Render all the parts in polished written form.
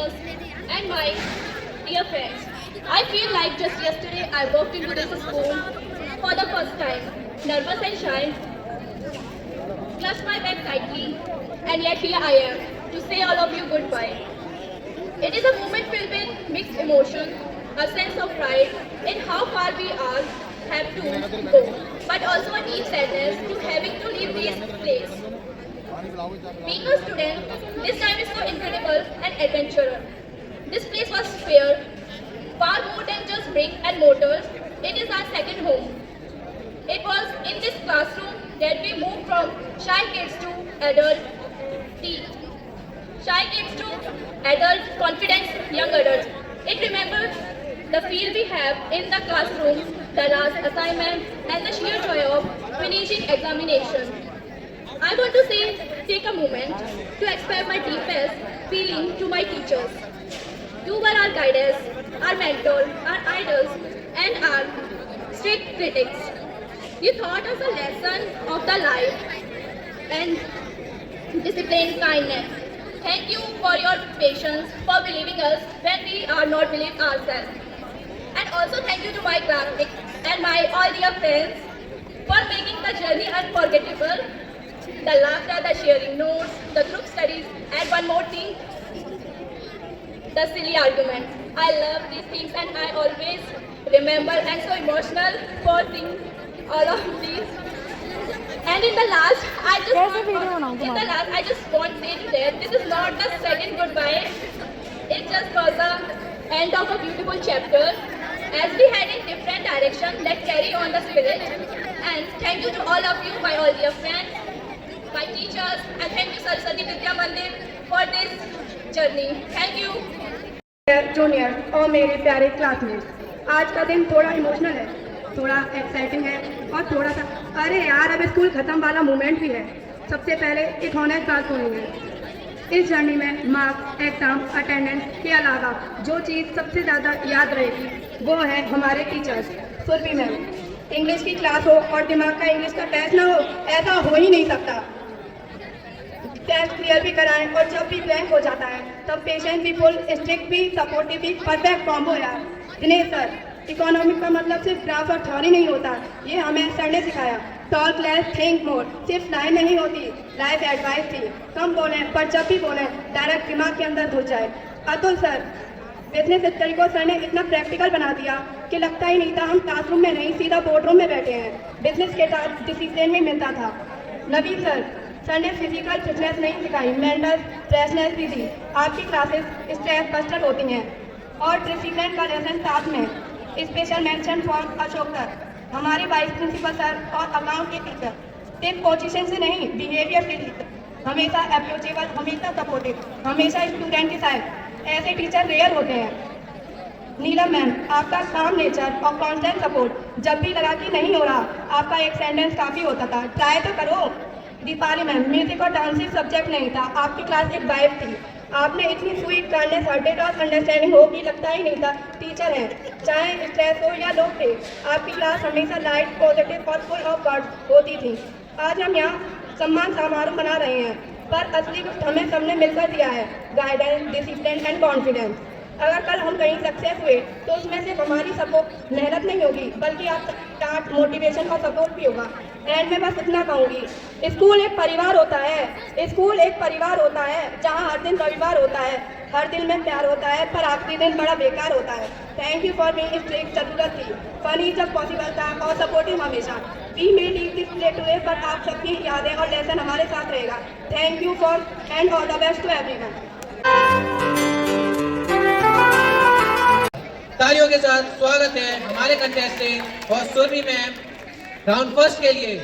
teachers, and my dear friends. I feel like just yesterday I walked into this school for the first time, nervous and shy, clutched my bag tightly, and yet here I am to say all of you goodbye. It is a moment filled with mixed emotion, a sense of pride in how far we all have to go, but also a deep sadness to having to leave this place. Being a student, this time is so incredible and adventurous. This place was fair, far more than just brick and mortars. It is our second home. It was in this classroom that we moved from shy kids to adult teen. Shy kids to adult confident young adults. It remembers the feel we have in the classroom, the last assignment, and the sheer joy of finishing examination. I want to take a moment to express my deepest feeling to my teachers. You were our guides, our mentors, our idols, and our strict critics. You taught us a lesson of the life and discipline, kindness. Thank you for your patience, for believing us when we are not believing ourselves. And also thank you to my classmates and my all dear friends for making the journey unforgettable. The laughter, the sharing notes, the group studies, and one more thing, the silly arguments. I love these things and I always remember and so emotional for seeing all of these. And in the last, I just want to say to them, this is not the second goodbye. It just was the end of a beautiful chapter. As we head in different directions, let's carry on the spirit. And thank you to all of you, my all dear friends, my teachers, and thank you Saraswati Vidya Mandir for this journey. Thank you. Junior और मेरे प्यारे classmates, आज का दिन थोड़ा emotional है, थोड़ा exciting है और थोड़ा सा अरे यार अब स्कूल खत्म वाला मोमेंट भी है। सबसे पहले एक ऑनर क्लास होंगे। इस जर्नी में मार्क्स, एग्जाम, अटेंडेंस के अलावा जो चीज़ सबसे ज़्यादा याद रहेगी वो है हमारे टीचर्स। सुरभि मैम, इंग्लिश की क्लास हो और दिमाग का इंग्लिश का टेस्ट ना हो, ऐसा हो ही नहीं सकता। टेस्ट क्लियर भी कराएं और जब भी ब्लैंक हो जाता है तब पेशेंट भी, फुल स्ट्रिक्ट भी, सपोर्टिव भी, परफेक्ट कॉम्बो यार। दिनेश सर, इकोनॉमिक का मतलब सिर्फ ग्राफ और थ्योरी नहीं होता, ये हमें सर ने सिखाया। टॉक लेस, थिंक मोर, सिर्फ लाइन नहीं होती, लाइफ एडवाइस थी। कम बोलें पर जब भी बोलें डायरेक्ट दिमाग के अंदर घुस जाए। अतुल सर, बिजनेस स्टडी को सर ने इतना प्रैक्टिकल बना दिया कि लगता ही नहीं था हम क्लासरूम में नहीं सीधा बोर्ड रूम में बैठे हैं। बिजनेस के साथ डिसिप्लिन भी मिलता था। नवीन सर ने फिजिकल फिटनेस नहीं सिखाई, मेंटल फ्रेशनेस भी दी। आपकी क्लासेस स्ट्रेस बस्टर होती हैं और डिसिप्लिन का लेसन साथ में। Special mention for Ashok sir, हमारे वाइस प्रिंसिपल सर और अकाउंट के टीचर, सिर्फ पोजीशन से नहीं बिहेवियर के टीचर, हमेशा अप्रोचेबल, हमेशा सपोर्टिव, हमेशा स्टूडेंट के साथ। ऐसे टीचर रेयर होते हैं। नीलम मैम, आपका काम नेचर और कॉन्स्टेंट सपोर्ट, जब भी लगा कि नहीं हो रहा आपका एक सेंटेंस काफ़ी होता था, ट्राई तो करो। दीपाली मैम, म्यूजिक और डांसिंग सब्जेक्ट नहीं था, आपकी क्लास एक वाइब थी। आपने इतनी स्वीट, काइंडनेस, हार्टेड और अंडरस्टैंडिंग हो कि लगता ही नहीं था टीचर हैं, चाहे स्ट्रेस हो या लोग थे। आपकी क्लास हमेशा लाइट, पॉजिटिव और फुल ऑफ वर्ड्स होती थी। आज हम यहाँ सम्मान समारोह मना रहे हैं, पर असली गिफ्ट हमें सबने मिलकर दिया है, गाइडेंस, डिसिप्लिन एंड कॉन्फिडेंस। अगर कल हम कहीं सक्सेस हुए तो उसमें सिर्फ हमारी सपोर्ट, मेहनत नहीं होगी, बल्कि आप स्टार्ट, मोटिवेशन और सपोर्ट भी होगा। एंड मैं बस इतना कहूँगी, स्कूल एक परिवार होता है, स्कूल एक परिवार होता है जहाँ हर दिन रविवार होता है, हर दिल में प्यार होता है, पर आखिरी दिन बड़ा बेकार होता है। Thank you for being strict, जरूरत थी, फनी जब पॉसिबल था और सपोर्टिव हमेशा। We may leave this place today, पर आप सबकी यादें और लेसन हमारे साथ रहेगा। Thank you for and all the best to everyone. तालियों के साथ स्वागत है हमारे कंटेस्टेंट और सुरभि मैम राउंड फर्स्ट के लिए।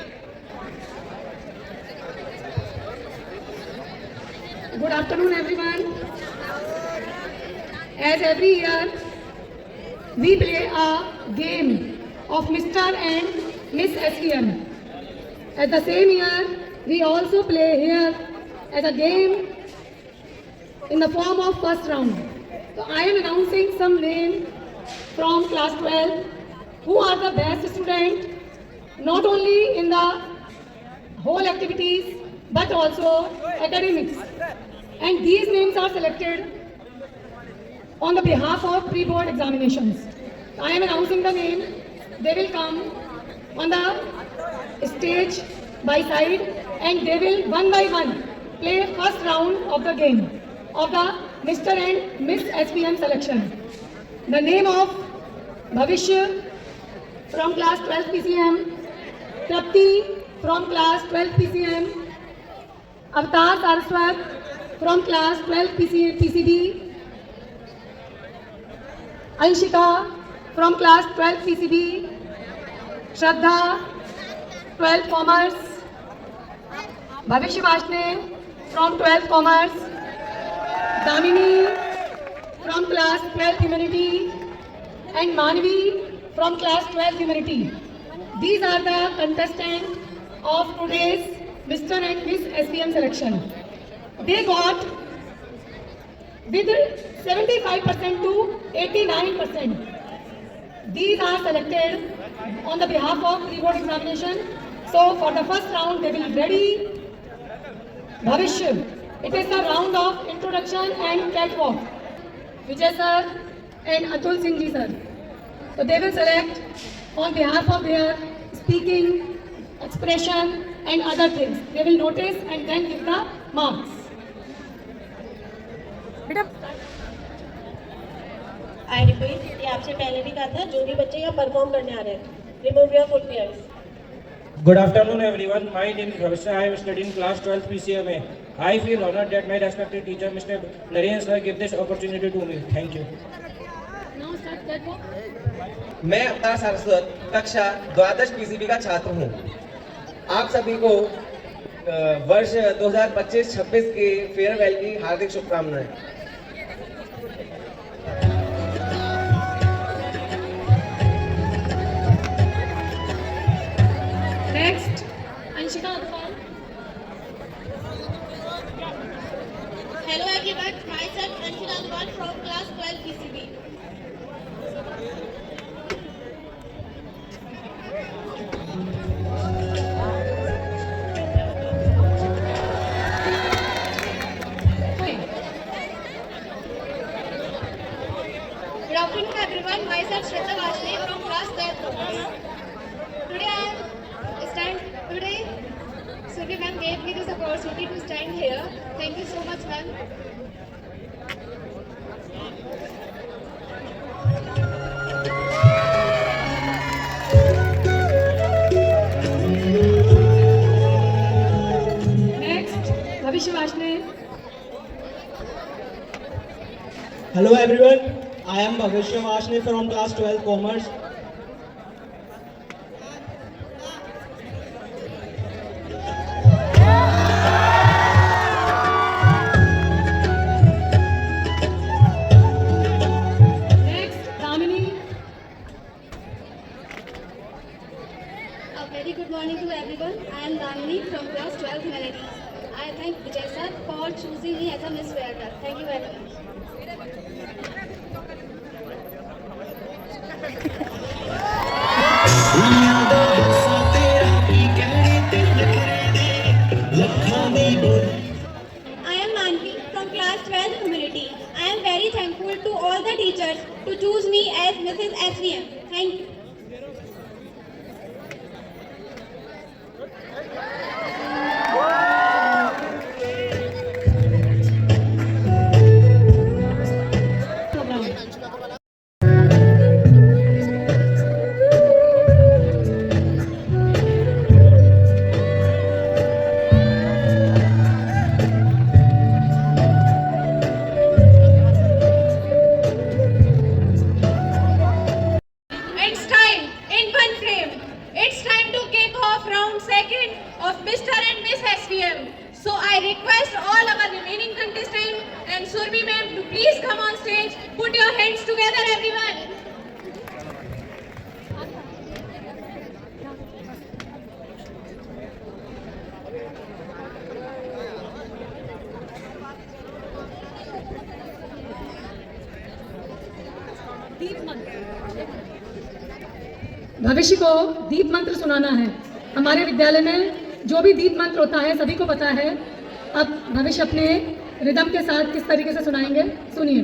Good afternoon everyone. As every year we play a game of Mr. and Miss SEM. At the same year we also play here as a game in the form of first round. So I am announcing some names from class 12 who are the best student not only in the whole activities but also academics, and these names are selected on the behalf of pre-board examinations. I am announcing the name. They will come on the stage by side and they will one by one play first round of the game of the Mr. and Miss SPM selection. The name of Bhavishya from class 12 PCM, Trapti from class 12 PCM, Avatar Saraswat from class 12 PCB, Anshika from class 12 PCB, Shraddha 12 Commerce, Bhavishya Vashne from 12 Commerce, Damini from class 12 Humanity, and Manvi from class 12 Humanity. These are the contestants of today's Mr. and Miss SPM selection. They got with 75% to 89%. These are selected on the behalf of pre-board examination. So for the first round they will be ready. Bhavishya, it is the round of introduction and catwalk. Vijay sir and Atul Singh ji sir. So they will select on behalf of their speaking, expression and other things. They will notice and then give the marks. I repeat, ये आपसे पहले भी कहा था, जो भी बच्चे यहाँ परफॉर्म करने आ रहे हैं, remove your footwears. Good afternoon everyone. My name is Bhavishya. I am studying class 12 PCMA. I feel honored that my respected teacher Mr. Naren sir gave this opportunity to me. Thank you. Now start catwalk. मैं अवतार सारस्वत कक्षा 12 PCB का छात्र हूँ. आप सभी को वर्ष 2025-26 के फेयरवेल की हार्दिक शुभकामनाएं. Next, Anshika Adpal. Hello everyone, myself Anshika Adwal from class 12 PCB. Good afternoon everyone, myself Shraddha Vashne from class 12. Today, Survi ma'am gave me this opportunity to stand here. Thank you so much, ma'am. Next, Bhavishya Vashne. Hello everyone, I am Bhavishya Vashne from class 12 Commerce. Next, Damini. A very good morning to everyone. I am Damini from class 12 Humanities. I thank Vijay sir for choosing me as a Miss Fairweather. Thank you very much. I am Manvi from class 12 Humanity. I am very thankful to all the teachers to choose me as Mrs. SVM. Thank you. It's time, in one frame. It's time to kick off round second of Mr. and Miss SVM. So I request all our remaining contestants and Surbi ma'am to please come on stage. Put your hands together, everyone. भविष्य को दीप मंत्र सुनाना है. हमारे विद्यालय में जो भी दीप मंत्र होता है सभी को पता है. अब भविष्य अपने रिदम के साथ किस तरीके से सुनाएंगे, सुनिए.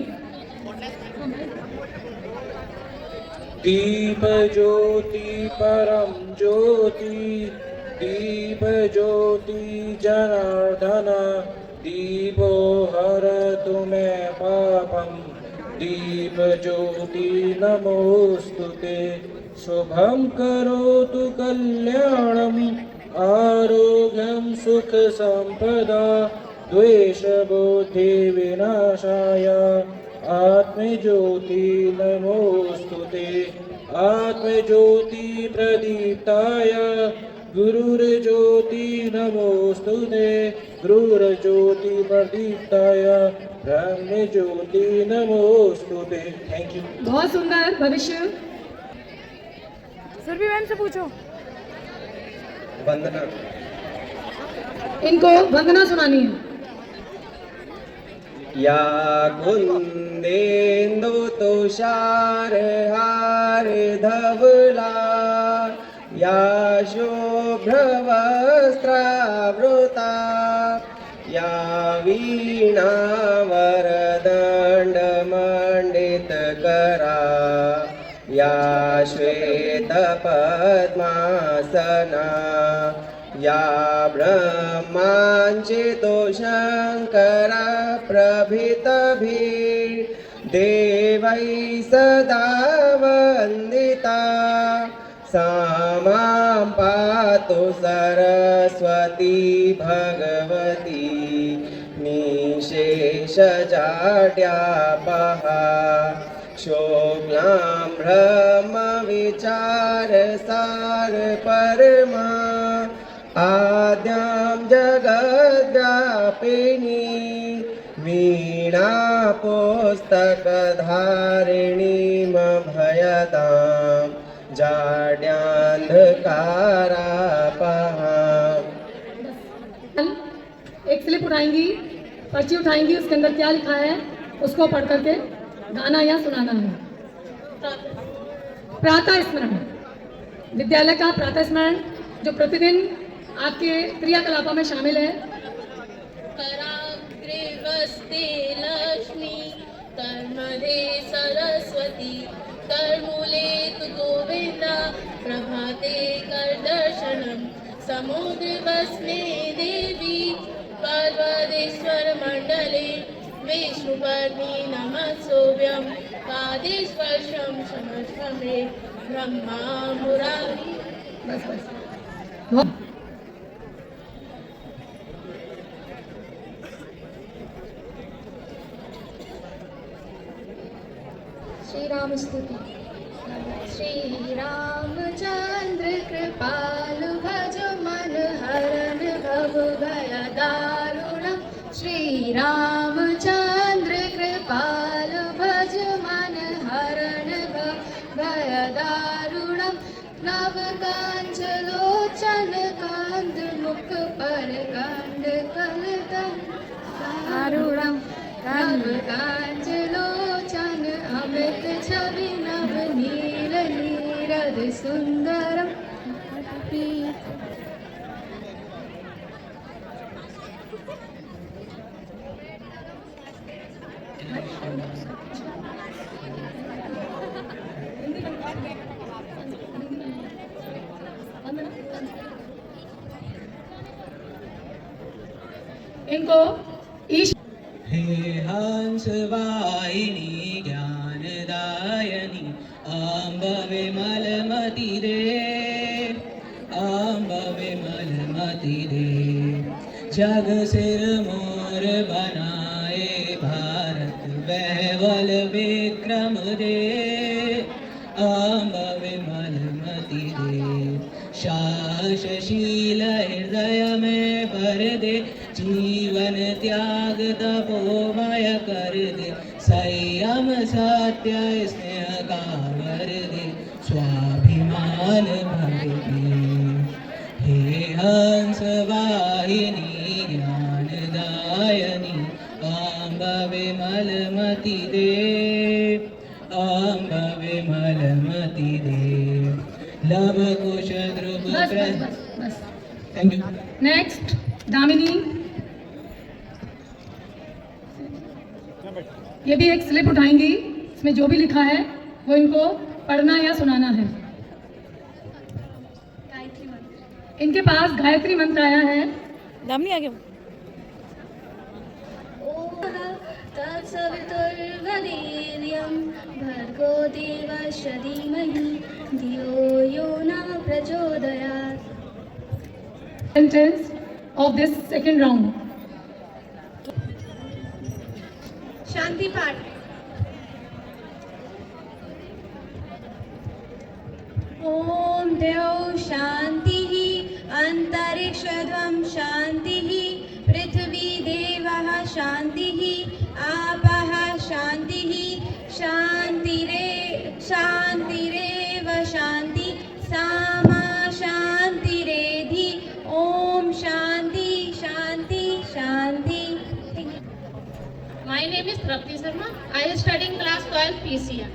दीप ज्योति परम ज्योति, दीप ज्योति जनार्दन, दीपो हरतु मे पापम, दीप ज्योति नमोस्तुते। शुभं करोतु कल्याणं, आरोग्यं सुख संपदा, द्वेष बुद्धि विनाशाय, आत्मज्योति नमोस्तुते। आत्मज्योति प्रदीप्ताय, गुरुर्ज्योति नमोस्तुते। गुरुर्ज्योति प्रदीप्ताय, ब्रह्मज्योति नमोस्तुते। Thank you. बहुत सुंदर भविष्य। सुरभि मैम से पूछो। वंदना। इनको वंदना सुनानी है। या कुंदेन्दु तुषार हार धवला, या शुभ्रवस्त्रावृता, या वीणा वरदंड मंडितकरा, या श्वेत पद्मासना, या ब्रह्मांचितो शंकरा प्रभृतिभिर्देवैः सदा वन्दिता, सा मां पातु सरस्वती भगवती निःशेषजाड्यापहा, क्षोभ्यां ब्रह्मविचारसार परमा, आद्यां जगद्व्यापिनी, वीणा पुस्तकधारिणीं भयतां जाड्यान्धकारापहां। एक स्लिप उठाएंगी, पर्ची उठाएंगी, उसके अंदर क्या लिखा है उसको पढ़ करके गाना या सुनाना है। प्रातः स्मरण, विद्यालय का प्रातः स्मरण जो प्रतिदिन आपके क्रियाकलापों में शामिल है। कराग्रे वस्ते लक्ष्मी, कर्मधे सरस्वती, करमूले तु गोविन्दा, प्रभाते करदर्शनम्, समुद्रवस्ने देवी, पर्वतेश्वर मंडले, विष्णुपत्नी नमस्सोऽभ्यं, पादेस्पर्शं समर्पयामि, ब्रह्मा मुरारी। बस बस। श्री राम स्तुति। श्री रामचंद्र कृपालु भजो मन हरन भव भय दारुणम्, श्री रामचंद्र कृपालु भजो मन हरन भय दारुणम्, नव कांचलोचन कांद मुख पर कंड कलदम दारुणम्, नव कांचलोचन अमित छवि नव नील नीरद सुंदरम। इनको ईश हे हंस वाहिनी ज्ञानदायिनी, अम्ब विमलमति रे, अम्ब विमलमति रे, जग सिर मोर बनाए भारत वैवल विक्रम रे, अम्ब विमलमति रे, शासशील हृदय में भर दे, जीवन त्याग तपोमय कर दे, संयम सत्य स्नेह का वर दे, स्वाभिमान भर दे। हे हंस वाहिनी ज्ञानदायिनी, अम्ब विमलमति दे, अम्ब विमलमति दे, लव कुश ध्रुव। बस बस बस बस। Thank you. नेक्स्ट दामिनी, ये भी एक स्लिप उठाएंगी, इसमें जो भी लिखा है वो इनको पढ़ना या सुनाना है। इनके पास गायत्री मंत्र आया है। तत्सवितुर्वरेण्यं भर्गो देवस्य धीमहि धियो यो न प्रचोदयात्। Sentence of this second round. शांति पाठ। ॐ द्यौः शान्तिः अन्तरिक्षध्वं शान्तिः पृथ्वी देवः शान्तिः आपः शान्तिः शान्तिरेव शान्ति सामा शान्तिरेधि ॐ शान्ति शान्ति शान्ति। My name is Trapti Sharma. I am studying class 12 PCM.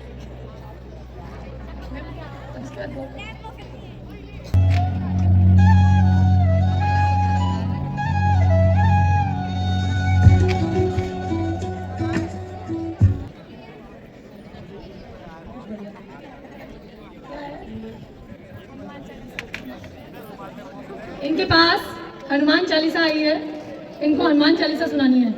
इनके पास हनुमान चालीसा आई है। इनको हनुमान चालीसा सुनानी है।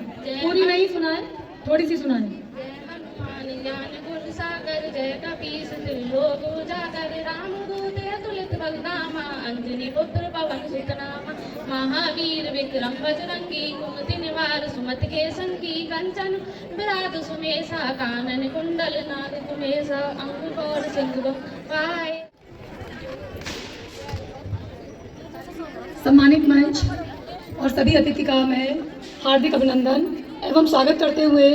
पूरी नहीं सुनाए, थोड़ी सी सुनाए। जय हनुमान ज्ञान गुण सागर जय कपीस त्रिलोक उजागर रामदूत अतुलित बलधामा अंजनी पुत्र पवन सुत नामा महावीर विक्रम बजरंगी कुमति निवार सुमति के संगी कंचन विराट सुमेसा कानन कुंडल नाग कुमेसा अंकुर सिंह पाए। सम्मानित मंच और सभी अतिथि का मैं हार्दिक अभिनंदन एवं स्वागत करते हुए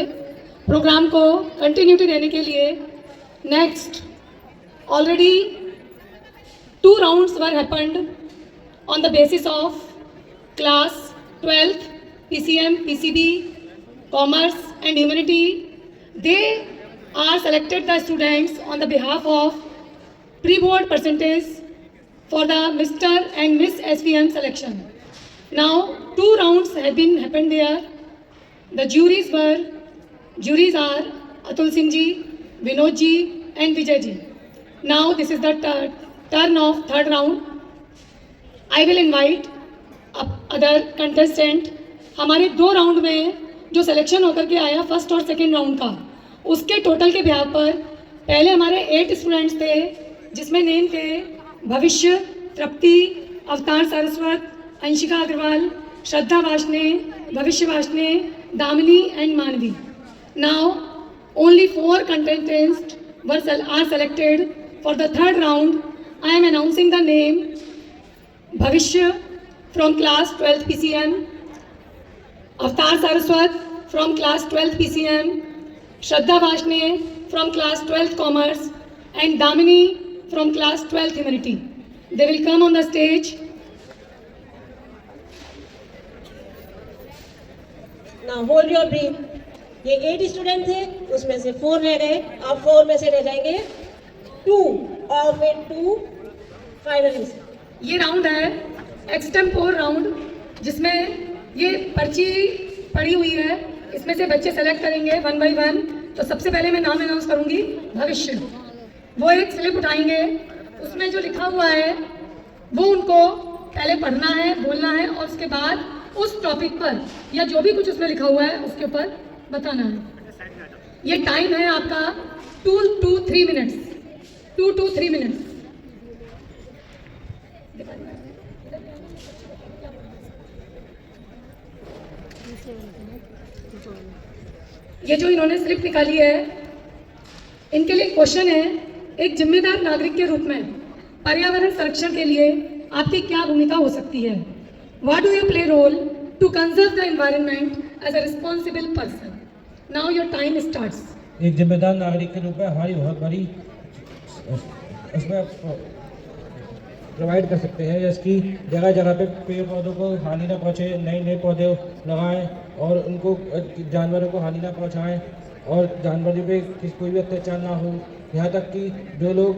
प्रोग्राम को कंटिन्यूटी देने के लिए next already 2 rounds were happened on the basis of class 12th PCM, PCB, Commerce and Humanity. They are selected the students on the behalf of pre-board percentage for the Mr. and Miss SVM selection. Now 2 rounds have been happened there. The juries are Atul Singh ji, Vinod ji and Vijay ji. Now this is the turn of 3rd round. I will invite other contestant. हमारे 2 round में जो selection होकर के आया first और second round का, उसके total के बिहाफ पर पहले हमारे 8 स्टूडेंट्स थे जिसमें नेम थे भविष्य, तृप्ति, अवतार सारस्वत, अंशिका अग्रवाल, श्रद्धा वाशने, भविष्य वाशने, दामिनी एंड मानवी. Now only 4 contestants are selected for the 3rd round. I am announcing the name Bhavishya from class 12th PCM, Avtar Saraswat from class 12th PCM, Shraddha Vashne from class 12th Commerce and Damini from class 12th Humanity. They will come on the stage. Now hold your breath. ये 8 student थे, उसमें से 4 रह गए. अब 4 में से रह जाएंगे 2 और फिर 2 फाइनलिस्ट. ये राउंड है एक्सटेम्पोर राउंड, जिसमें ये पर्ची पड़ी हुई है. इसमें से बच्चे सेलेक्ट करेंगे 1 by 1. तो सबसे पहले मैं नाम अनाउंस करूंगी भविष्य. वो एक स्लिप उठाएंगे, उसमें जो लिखा हुआ है वो उनको पहले पढ़ना है, बोलना है और उसके बाद उस टॉपिक पर या जो भी कुछ उसमें लिखा हुआ है उसके ऊपर बताना है. ये टाइम है आपका 2 to 3 minutes. 2 to 3 minutes. ये जो इन्होंने स्लिप निकाली है, इनके लिए क्वेश्चन है, एक जिम्मेदार नागरिक के रूप में पर्यावरण संरक्षण के लिए आपकी क्या भूमिका हो सकती है? What do you play role to conserve the environment as a responsible person? Now your time starts. एक जिम्मेदार नागरिक के रूप में हमारी बहुत बड़ी उसमें प्रोवाइड कर सकते हैं, जिसकी जगह जगह पे पेड़ पौधों को हानि ना पहुँचे, नए पौधे लगाएं और उनको जानवरों को हानि ना पहुँचाएं और जानवरों पे कोई भी अत्याचार ना हो. यहाँ तक कि जो लोग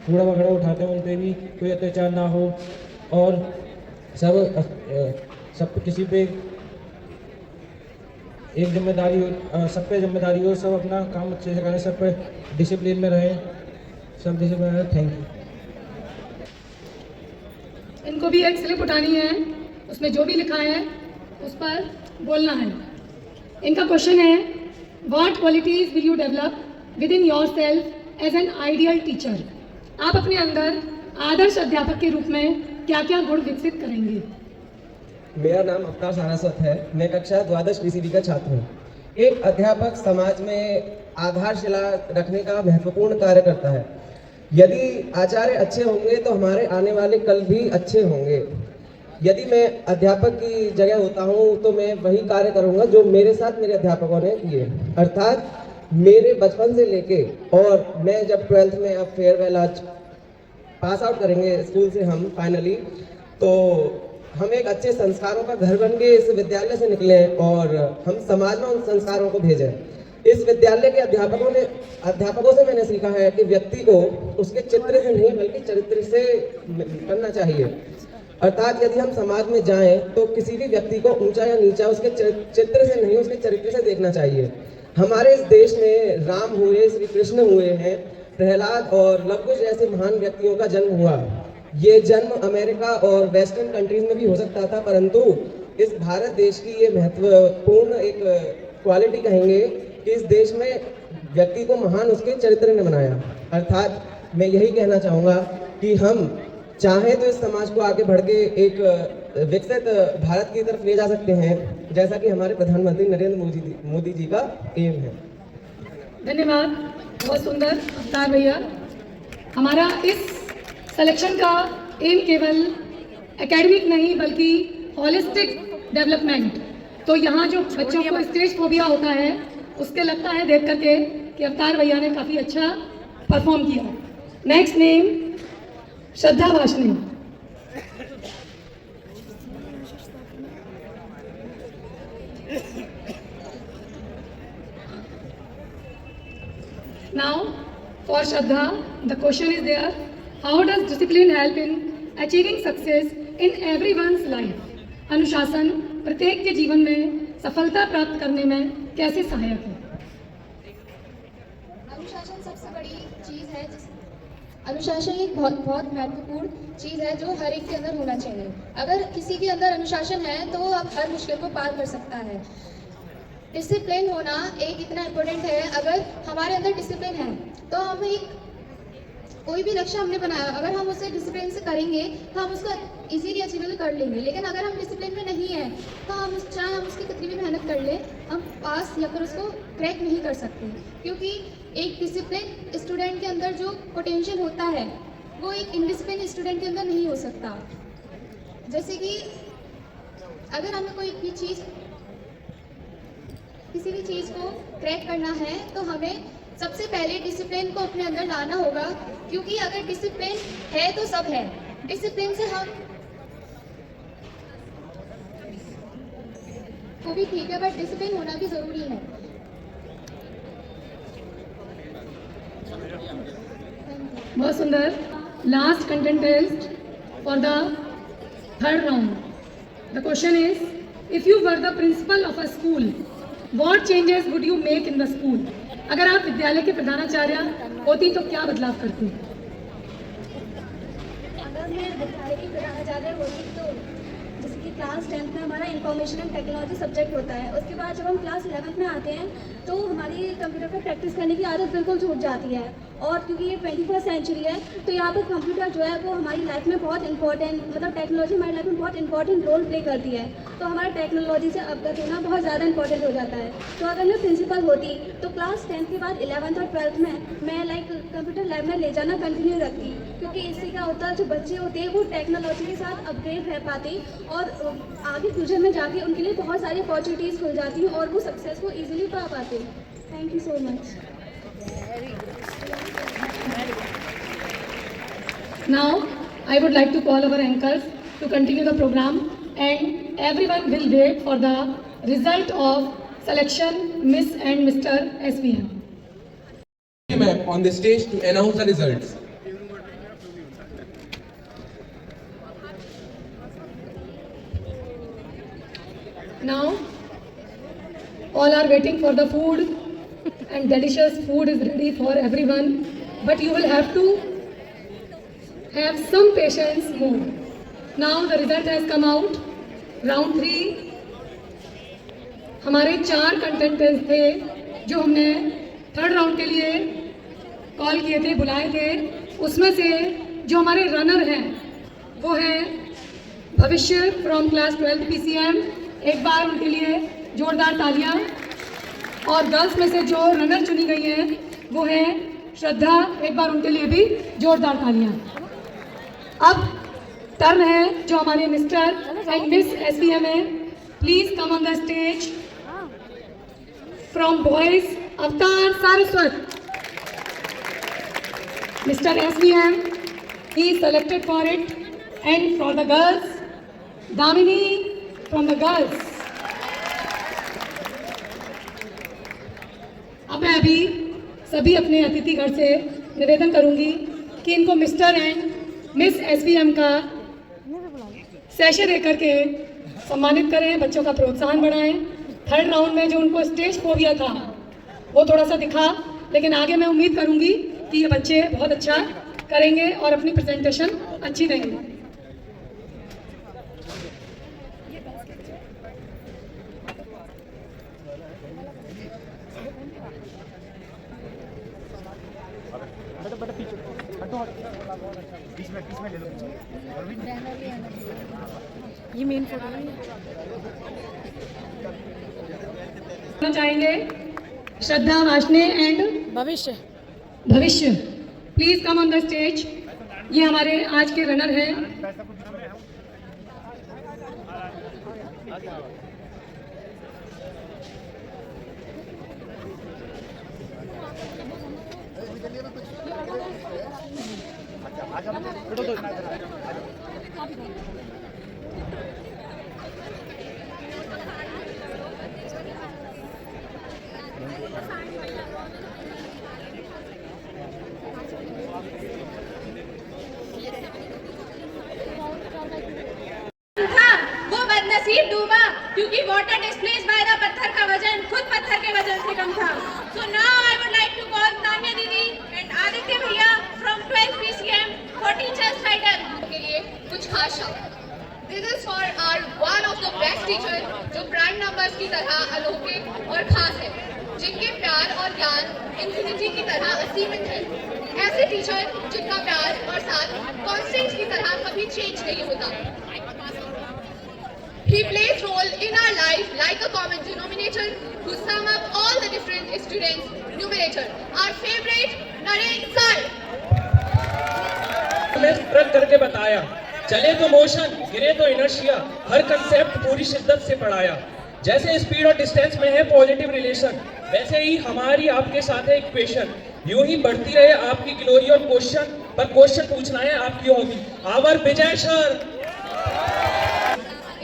कूड़ा वगैरह उठाते हैं उन पे भी कोई अत्याचार ना हो और सब किसी पे एक जिम्मेदारी हो, सब पे जिम्मेदारी हो, सब अपना काम अच्छे से करें, सब पे डिसिप्लिन में रहें, सब डिसिप्लिन में रहें। Thank you. इनको भी एक स्लिप उठानी है, उसमें जो भी लिखा है उस पर बोलना है। इनका क्वेश्चन है, what qualities will you develop within yourself as an ideal teacher? आप अपने अंदर आदर्श अध्यापक के रूप में क्या क्या गुण विकसित करेंगे? मेरा नाम अवतार सारस्वत है। मैं कक्षा द्वादश पीसीबी का छात्र हूँ। एक अध्यापक समाज में आधारशिला रखने का महत्वपूर्ण कार्य करता है। यदि आचार्य अच्छे होंगे तो हमारे आने वाले कल भी अच्छे होंगे। यदि मैं अध्यापक की जगह होता हूँ तो मैं वही कार्य करूँगा जो मेरे साथ मेरे अध्यापकों ने किए। अर्थात मेरे बचपन से लेके, और मैं जब 12th में अब फेयरवेल आज पास आउट करेंगे स्कूल से हम फाइनली, तो हम एक अच्छे संस्कारों का घर बन के इस विद्यालय से निकले और हम समाज में उन संस्कारों को भेजें। इस विद्यालय के अध्यापकों से मैंने सीखा है कि व्यक्ति को उसके चित्र से नहीं बल्कि चरित्र से करना चाहिए। अर्थात यदि हम समाज में जाएं तो किसी भी व्यक्ति को ऊंचा या नीचा उसके चित्र से नहीं, उसके चरित्र से देखना चाहिए। हमारे इस देश में राम हुए, श्री कृष्ण हुए हैं, प्रहलाद और लवकुश जैसे महान व्यक्तियों का जन्म हुआ। ये जन्म अमेरिका और वेस्टर्न कंट्रीज में भी हो सकता था, परंतु इस भारत देश की ये महत्वपूर्ण एक क्वालिटी कहेंगे कि इस देश में व्यक्ति को महान उसके चरित्र ने बनाया। अर्थात मैं यही कहना चाहूँगा कि हम चाहें तो इस समाज को आगे बढ़ के एक विकसित भारत की तरफ ले जा सकते हैं, जैसा कि हमारे प्रधानमंत्री नरेंद्र मोदी जी का एम है। धन्यवाद, बहुत सुंदर अवतार भैया। हमारा इस सिलेक्शन का एम केवल एकेडमिक नहीं बल्कि हॉलिस्टिक डेवलपमेंट। तो यहाँ जो बच्चों को स्टेज फोबिया होता है उसके लगता है देख करके कि अवतार भैया ने काफ़ी अच्छा परफॉर्म किया। Next name Shraddha Vashni. Now for Shraddha, the question is there, how does discipline help in achieving success in everyone's life? अनुशासन प्रत्येक के जीवन में सफलता प्राप्त करने में कैसे सहायक है? अनुशासन सबसे बड़ी चीज़ है। अनुशासन एक बहुत महत्वपूर्ण चीज़ है जो हर एक के अंदर होना चाहिए। अगर किसी के अंदर अनुशासन है तो वो अब हर मुश्किल को पार कर सकता है। डिसिप्लिन होना एक इतना इम्पोर्टेंट है। अगर हमारे अंदर डिसिप्लिन है तो हम एक कोई भी लक्ष्य हमने बनाया, अगर हम उसे डिसिप्लिन से करेंगे तो हम उसको इजीली अचीवेबल कर लेंगे। लेकिन अगर हम डिसिप्लिन में नहीं है तो चाहे हम उसकी कितनी भी मेहनत कर लें, हम पास या फिर उसको क्रैक नहीं कर सकते। क्योंकि एक डिसिप्लिन स्टूडेंट के अंदर जो पोटेंशियल होता है वो एक इनडिसिप्लिन स्टूडेंट के अंदर नहीं हो सकता। जैसे कि अगर हमें कोई भी चीज़, किसी भी चीज़ को क्रैक करना है तो हमें सबसे पहले डिसिप्लिन को अपने अंदर लाना होगा। क्योंकि अगर डिसिप्लिन है तो सब है। डिसिप्लिन से हम को भी ठीक है, बट डिसिप्लिन होना भी ज़रूरी है। बहुत सुंदर। Last contestant for the third round. The question is, if you were the principal of a school, what changes would you make in the school? अगर आप विद्यालय के प्रधानाचार्य होती तो क्या बदलाव करती? अगर मैं विद्यालय की प्रधानाचार्य होती तो जैसे कि क्लास 10th में हमारा इंफॉर्मेशन एंड टेक्नोलॉजी सब्जेक्ट होता है। उसके बाद जब हम क्लास 11th में आते हैं तो हमारी कंप्यूटर पर प्रैक्टिस करने की आदत बिल्कुल छूट जाती है। और क्योंकि ये 21st सेंचुरी है तो यहाँ पर कंप्यूटर जो है वो हमारी लाइफ में बहुत इंपॉर्टेंट, मतलब टेक्नोलॉजी हमारी लाइफ में बहुत इंपॉर्टेंट रोल प्ले करती है। तो हमारा टेक्नोलॉजी से अवगत होना बहुत ज़्यादा इंपॉर्टेंट हो जाता है। तो अगर मैं प्रिंसिपल होती तो क्लास 10th के बाद 11th और 12th में मैं कंप्यूटर लैब में ले जाना कंटिन्यू रखती। क्योंकि इससे क्या होता है, जो बच्चे होते हैं वो टेक्नोलॉजी के साथ अपग्रेड रह पाते और आगे फ्यूचर में जाके उनके लिए बहुत सारी अपॉर्चुनिटीज़ खुल जाती हैं और वो सक्सेस को ईजिली पा पाते हैं। Thank you so much. Now, I would like to call our anchors to continue the program, and everyone will wait for the result of selection Miss and Mr. SVM. Ma'am on the stage to announce the results. Now, All are waiting for the food, and delicious food is ready for everyone. But you will have to have some patience more. Now the result has come out. Round 3. हमारे 4 contestants थे जो हमने third round के लिए call किए थे, बुलाए थे। उसमें से जो हमारे रनर हैं वो हैं भविष्य फ्रॉम क्लास 12 PCM। एक बार उनके लिए जोरदार तालियां। और गर्ल्स में से जो रनर चुनी गई हैं वो है श्रद्धा। एक बार उनके लिए भी जोरदार तालियां। अब टर्न है जो हमारे मिस्टर एंड मिस SVM है। Please come on the stage. From boys अवतार Saraswat, Mr. SVM, he is selected for it, and for the girls, Damini from the girls. अब मैं अभी सभी अपने अतिथिगण से निवेदन करूंगी कि इनको मिस्टर एंड मिस SVM का सेशन देकर के सम्मानित करें, बच्चों का प्रोत्साहन बढ़ाएं। थर्ड राउंड में जो उनको स्टेज फोबिया था वो थोड़ा सा दिखा, लेकिन आगे मैं उम्मीद करूंगी कि ये बच्चे बहुत अच्छा करेंगे और अपनी प्रेजेंटेशन अच्छी देंगे। ये मेन फोटो चाहेंगे श्रद्धा, वाशने एंड भविष्य। Please come on the stage. ये हमारे आज के रनर हैं। वो बदनसीब डूबा क्योंकि वाटर डिस्प्लेस्ड बाय द पत्थर का वजन खुद पत्थर के वजन से कम था। So now I would like to call Tanya दीदी एंड आदित्य भैया from 12 PCM for teachers title के लिए कुछ खास शब्द। This is for our one of the best teacher जो प्राइम नंबर्स की तरह अलौकिक और खास है, जिनके प्यार और ज्ञान इन्फिनिटी की तरह असीमित है। ऐसे टीचर जिनका प्यार और साथ कांस्टेंट की तरह कभी चेंज नहीं होता। He plays role in our life like a common denominator who sum up all the different students' numerator. Our favorite Naren sir. हमें स्ट्रक करके बताया, चले तो मोशन, गिरे तो इनर्शिया, हर कंसेप्ट पूरी शिद्दत से पढ़ाया। जैसे स्पीड और डिस्टेंस में है पॉजिटिव रिलेशन, वैसे ही हमारी आपके साथ है इक्वेशन। यूं ही बढ़ती रहे आपकी ग्लोरी और क्वेश्चन, पर क्वेश्चन पूछना है आपकी hobby. Our Vijay sir.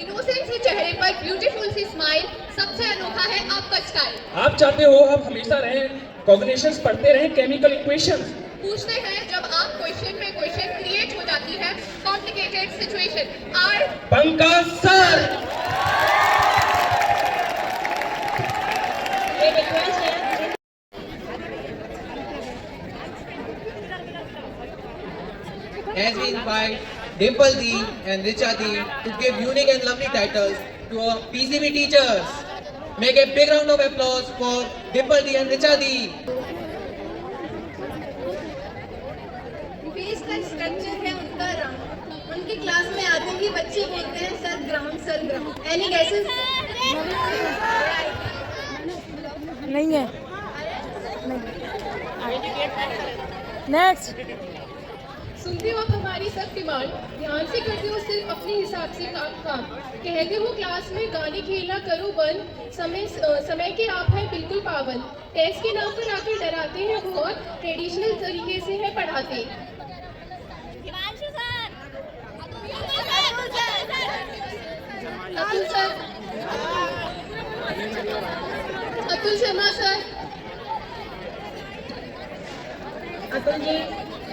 Innocent सी चेहरे पर ब्यूटीफुल सी स्माइल, सबसे अनोखा है आपका स्टाइल। आप चाहते हो हम हमेशा रहें कॉग्निशंस पढ़ते रहें केमिकल इक्वेशंस। पूछते हैं जब आप क्वेश्चन में क्वेश्चन क्रिएट हो जाती है complicated situation. Our Pankaj sir. ये रिक्वेस्ट है As we invite Dimple Di and Richa Di to give unique and lovely titles to our PCB teachers. Make a big round of applause for Dimple Di and Richa Di. Fees का structure है उनका round. उनकी class में आते ही बच्चे बोलते हैं sir ground. Any guesses? नहीं है। नेक्स्ट। सुनती हो तुम्हारी सब डिमांड, ध्यान से करती हो सिर्फ अपने हिसाब से काम। कहते हो क्लास में गाने खेलना करो बंद, समय के आप हैं बिल्कुल पाबंद। टेस्ट के नाम पर आकर डराते हैं बहुत, ट्रेडिशनल तरीके से है पढ़ाते। अतुल शर्मा सर।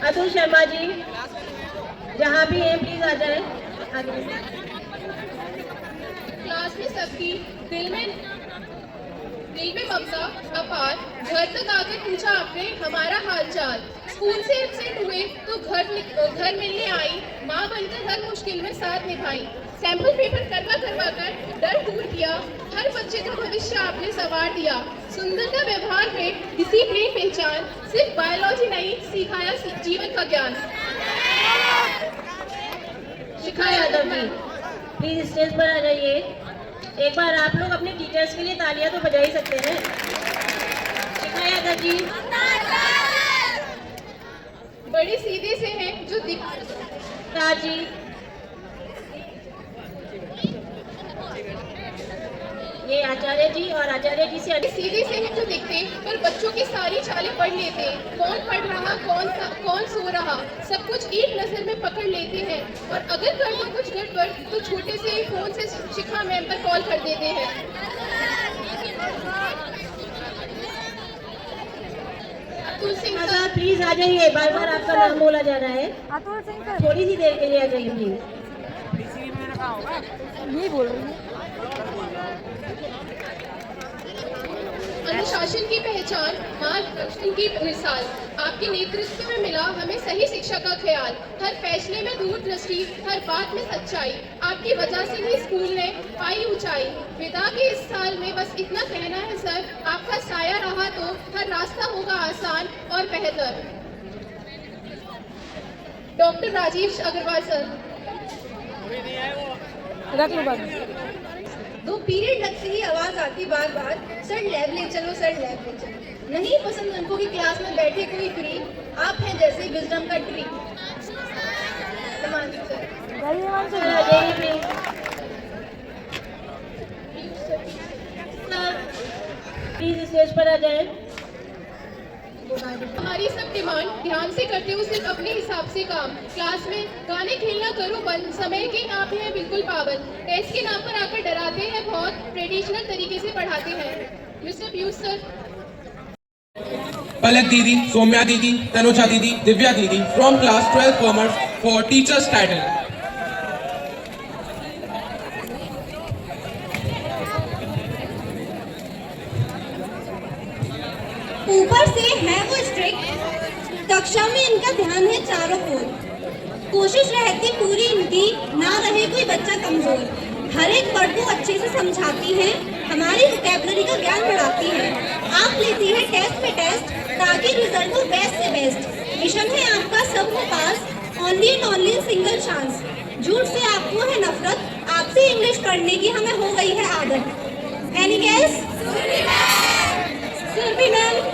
अतुल शर्मा जी जहाँ भी हैं प्लीज आ जाएं। क्लास में सबकी दिल में दिल में ममता अपार, घर तक आकर पूछा आपने हमारा हालचाल। स्कूल से एब्सेंट हुए तो घर मिलने आई, माँ बनकर हर मुश्किल में साथ निभाई। सैंपल पेपर करवा कर डर दूर किया, हर बच्चे का भविष्य आपने संवार दिया। सुंदरता व्यवहार में डिसिप्लिन पहचान, सिर्फ बायोलॉजी नहीं सिखाया जीवन का ज्ञान। शिखा यादव जी प्लीज स्टेज पर आ जाइए। एक बार आप लोग अपने टीचर्स के लिए तालियां तो बजा ही सकते हैं। शिखा यादव जी बड़ी सीधे से हैं जो राजी ये आचार्य जी और आचार्य जी से सीधे से हैं जो दिखते पर बच्चों की सारी चालें पढ़ लेते। कौन पढ़ रहा कौन सो रहा सब कुछ एक नजर में पकड़ लेते हैं, और अगर कर दो कुछ गड़बड़ तो छोटे से ही फोन से शिखा मैम पर कॉल कर देते हैं। अतुल सिंह सर प्लीज आ जाइए, बार बार आपका नाम बोला जा रहा है। अतुल सिंह सर थोड़ी सी देर के लिए आ जाइए प्लीज। नहीं बोल रही है। अनुशासन की पहचान, मार्गदर्शन की मिसाल, आपके नेतृत्व में मिला हमें सही शिक्षा का ख्याल। हर फैसले में दूरदृष्टि, हर बात में सच्चाई, आपकी वजह से ही स्कूल ने पाई ऊंचाई। विदा के इस साल में बस इतना कहना है सर, आपका साया रहा तो हर रास्ता होगा आसान और बेहतर। Doctor Rajiv Agarwal sir. रख लो बात। 2 पीरियड लगते ही आवाज आती बार बार, सर लैब ले चलो, सर लैब ले चलो। नहीं पसंद उनको कि क्लास में बैठे कोई फ्री, आप हैं जैसे विजडम का ट्री। प्लीज स्टेज पर आ जाए। हमारी सब डिमांड ध्यान से करते हो सिर्फ अपने हिसाब से काम। क्लास में गाने खेलना करो बंद, समय के आप हैं बिल्कुल पाबंद। टेस्ट के नाम पर आकर डराते हैं बहुत, ट्रेडिशनल तरीके से पढ़ाते हैं। Mister Piyush sir. पलक दीदी, सौम्या दीदी, तनुजा दीदी, दिव्या दीदी from class 12 commerce for teachers title. ऊपर से है वो स्ट्रिक्ट, कक्षा में इनका ध्यान है चारों ओर। कोशिश रहती पूरी इनकी, ना रहे कोई बच्चा कमजोर। हर एक वर्ड को अच्छे से समझाती हैं, हमारी वोकैबुलरी का ज्ञान बढ़ाती हैं। आप लेती है टेस्ट पे टेस्ट ताकि रिजल्ट हो बेस्ट से बेस्ट। मिशन है आपका सबको pass, only and only single chance. झूठ से आपको है नफरत, आपसे इंग्लिश पढ़ने की हमें हो गई है आदत। Any guess? सुरभि मैम।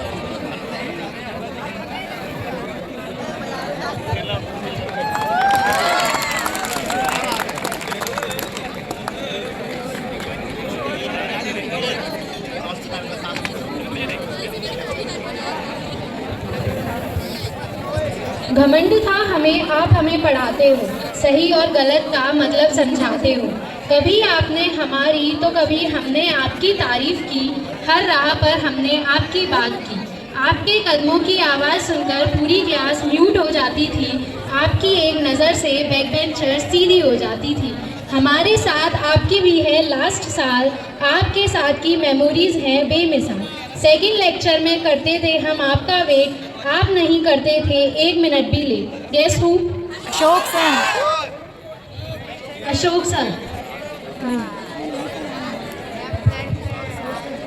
घमंड था हमें, आप हमें पढ़ाते हो, सही और गलत का मतलब समझाते हो। कभी आपने हमारी तो कभी हमने आपकी तारीफ की, हर राह पर हमने आपकी बात की। आपके कदमों की आवाज़ सुनकर पूरी क्लास म्यूट हो जाती थी, आपकी एक नज़र से बैक बेंचर सीधी हो जाती थी। हमारे साथ आपकी भी है लास्ट साल, आपके साथ की मेमोरीज हैं बेमिसाल। सेकंड लेक्चर में करते थे हम आपका वेट, आप नहीं करते थे 1 मिनट भी लेट। गेस हूँ? अशोक सर। अशोक सर।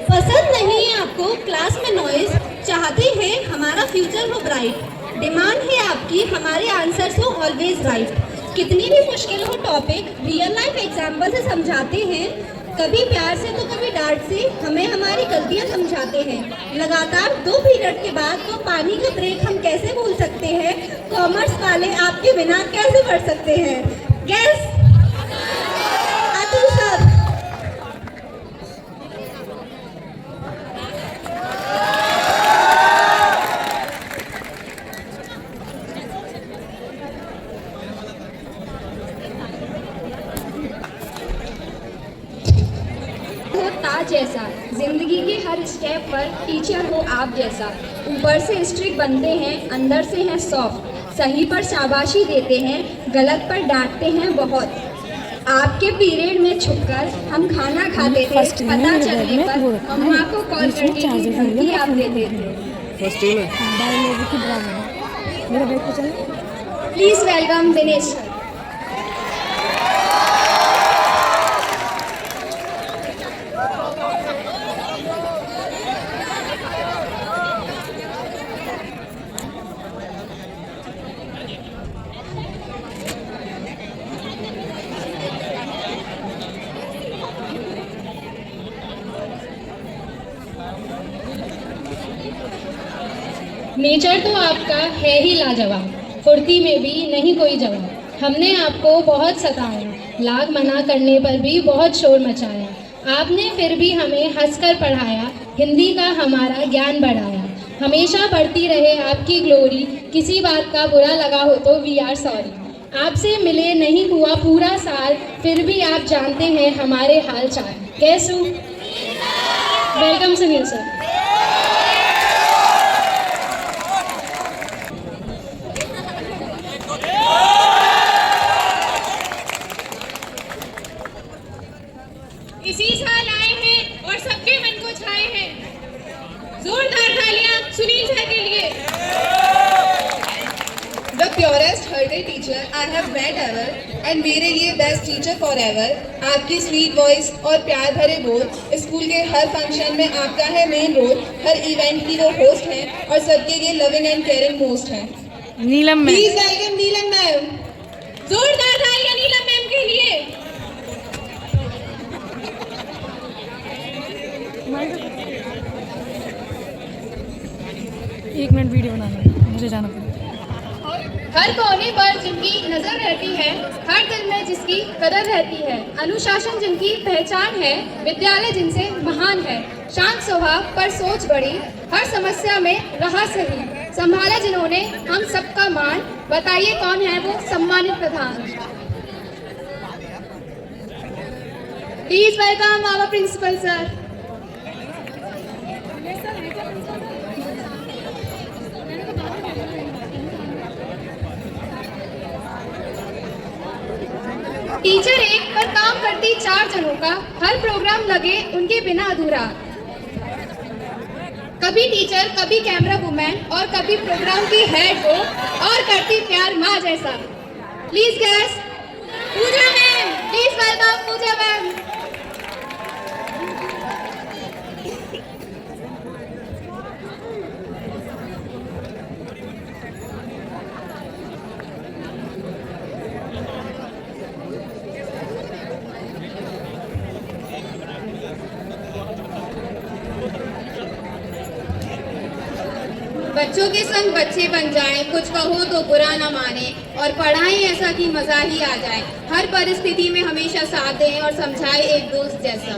पसंद नहीं है आपको क्लास में नॉइज, चाहते हैं हमारा फ्यूचर हो ब्राइट। डिमांड है आपकी हमारे आंसर्स हो ऑलवेज राइट। कितनी भी मुश्किल हो टॉपिक, रियल लाइफ एग्जाम्पल से समझाते हैं। कभी प्यार से तो कभी डांट से हमें हमारी गलतियां समझाते हैं। लगातार 2 पीरियड के बाद तो पानी का ब्रेक हम कैसे भूल सकते हैं। कॉमर्स वाले आपके बिना कैसे पढ़ सकते हैं। Gas Atul sir. जैसा जिंदगी के हर स्टेप पर टीचर हो आप जैसा। ऊपर से स्ट्रिक्ट बनते हैं, अंदर से हैं सॉफ्ट। सही पर शाबाशी देते हैं, गलत पर डांटते हैं बहुत। आपके पीरियड में छुपकर हम खाना खाते थे, पता चलने पर मम्मा को कॉल करके की धमकी आप देते थे। Please welcome Dinesh. नेचर तो आपका है ही लाजवाब, फुर्ती में भी नहीं कोई जवाब। हमने आपको बहुत सताया, लाख मना करने पर भी बहुत शोर मचाया। आपने फिर भी हमें हंसकर पढ़ाया, हिंदी का हमारा ज्ञान बढ़ाया। हमेशा बढ़ती रहे आपकी ग्लोरी, किसी बात का बुरा लगा हो तो वी आर सॉरी। आपसे मिले नहीं हुआ पूरा साल, फिर भी आप जानते हैं हमारे हाल चाल। कैसू वेलकम सुनील सर। इसी साल आए हैं और सबके मन को छाए हैं। जोरदार तालियां सुनील सर के लिए। The purest hearted teacher I have met ever and मेरे लिए बेस्ट टीचर फॉर एवर। आपकी स्वीट वॉइस और प्यार भरे बोल, स्कूल के हर फंक्शन में आपका है मेन रोल। हर इवेंट की वो होस्ट हैं और सबके लिए लविंग एंड केयरिंग मोस्ट हैं। Neelam ma'am. Please welcome Neelam ma'am. जोरदार तालियां नीलम मैम के लिए। एक मिनट वीडियो बनाना है, मुझे जाना पड़ेगा। हर कोने पर जिनकी नजर रहती है, हर दिल में जिसकी कदर रहती है, अनुशासन जिनकी पहचान है, विद्यालय जिनसे महान है। शांत स्वभाव पर सोच बड़ी, हर समस्या में रहा सही, संभाला जिन्होंने हम सबका मान। बताइए कौन है वो सम्मानित प्रधान। Please welcome our principal sir. Teacher एक पर काम करती 4 जनों का, हर प्रोग्राम लगे उनके बिना अधूरा। कभी टीचर, कभी कैमरा वुमैन और कभी प्रोग्राम की हेड हो और करती प्यार माँ जैसा। प्लीज गैस Pooja ma'am, please welcome Pooja ma'am. बच्चों के संग बच्चे बन जाएं, कुछ कहो तो बुरा न माने और पढ़ाएं ऐसा कि मजा ही आ जाए। हर परिस्थिति में हमेशा साथ दें और समझाएं एक दोस्त जैसा।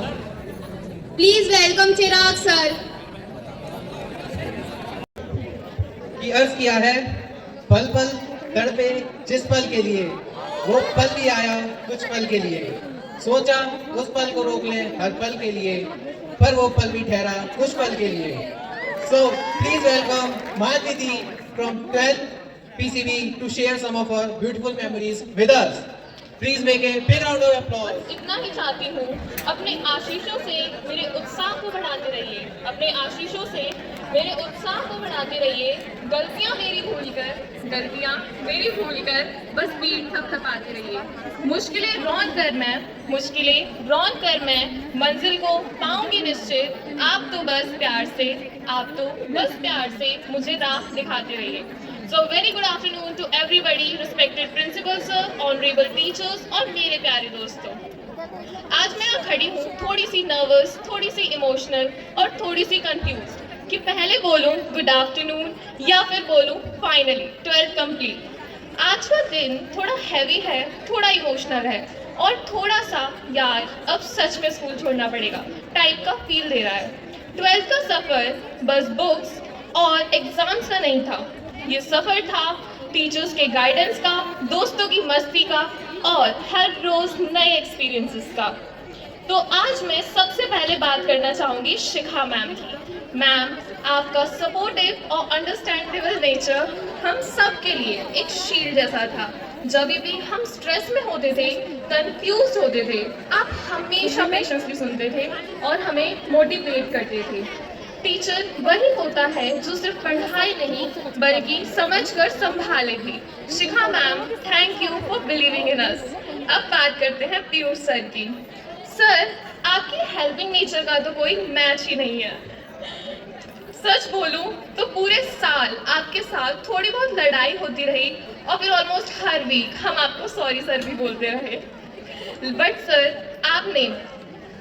Please welcome Chirag sir. कि अर्ज किया है, पल पल तड़पे जिस पल के लिए, वो पल भी आया कुछ पल के लिए। सोचा उस पल को रोक ले हर पल के लिए, पर वो पल भी ठहरा कुछ पल के लिए। So please welcome Maya Didi from 12th PCB to share some of her beautiful memories with us. Please make a big round of applause. इतना ही चाहती हूँ, अपने आशीषों से मेरे उत्साह को बढ़ाते रहिए, अपने आशीषों से मेरे उत्साह को बढ़ाते रहिए। गलतियाँ मेरी भूलकर बस पीठ थपथपाते रहिए। मुश्किलें रौंद कर मैं मंजिल को पाऊंगी निश्चित। आप तो बस प्यार से मुझे राह दिखाते रहिए। So very good afternoon to everybody, respected principal sir, honorable teachers और मेरे प्यारे दोस्तों। आज मैं यहाँ खड़ी हूँ थोड़ी सी नर्वस, थोड़ी सी इमोशनल और थोड़ी सी कंफ्यूज कि पहले बोलूँ गुड आफ्टरनून या फिर बोलूँ फाइनली 12th कंप्लीट। आज का दिन थोड़ा हैवी है, थोड़ा इमोशनल है और थोड़ा सा यार अब सच में स्कूल छोड़ना पड़ेगा टाइप का फील दे रहा है। 12th का सफ़र बस बुक्स और एग्जाम्स का नहीं था, ये सफ़र था टीचर्स के गाइडेंस का, दोस्तों की मस्ती का और हर रोज़ नए एक्सपीरियंसेस का। तो आज मैं सबसे पहले बात करना चाहूँगी शिखा मैम की। मैम, आपका सपोर्टिव और अंडरस्टैंडेबल नेचर हम सब के लिए एक शील्ड जैसा था। जब भी हम स्ट्रेस में होते थे, कंफ्यूज होते थे, आप हमेशा पेशेंसली सुनते थे और हमें मोटिवेट करते थे। टीचर वही होता है जो सिर्फ पढ़ाई नहीं बल्कि समझकर संभाले भी। Shikha ma'am, thank you for believing in us. अब बात करते हैं पीयूष सर की। सर, आपकी हेल्पिंग नेचर का तो कोई मैच ही नहीं है। सच बोलूं तो पूरे साल आपके साथ थोड़ी बहुत लड़ाई होती रही और फिर ऑलमोस्ट हर वीक हम आपको सॉरी सर भी बोलते रहे। बट सर, आपने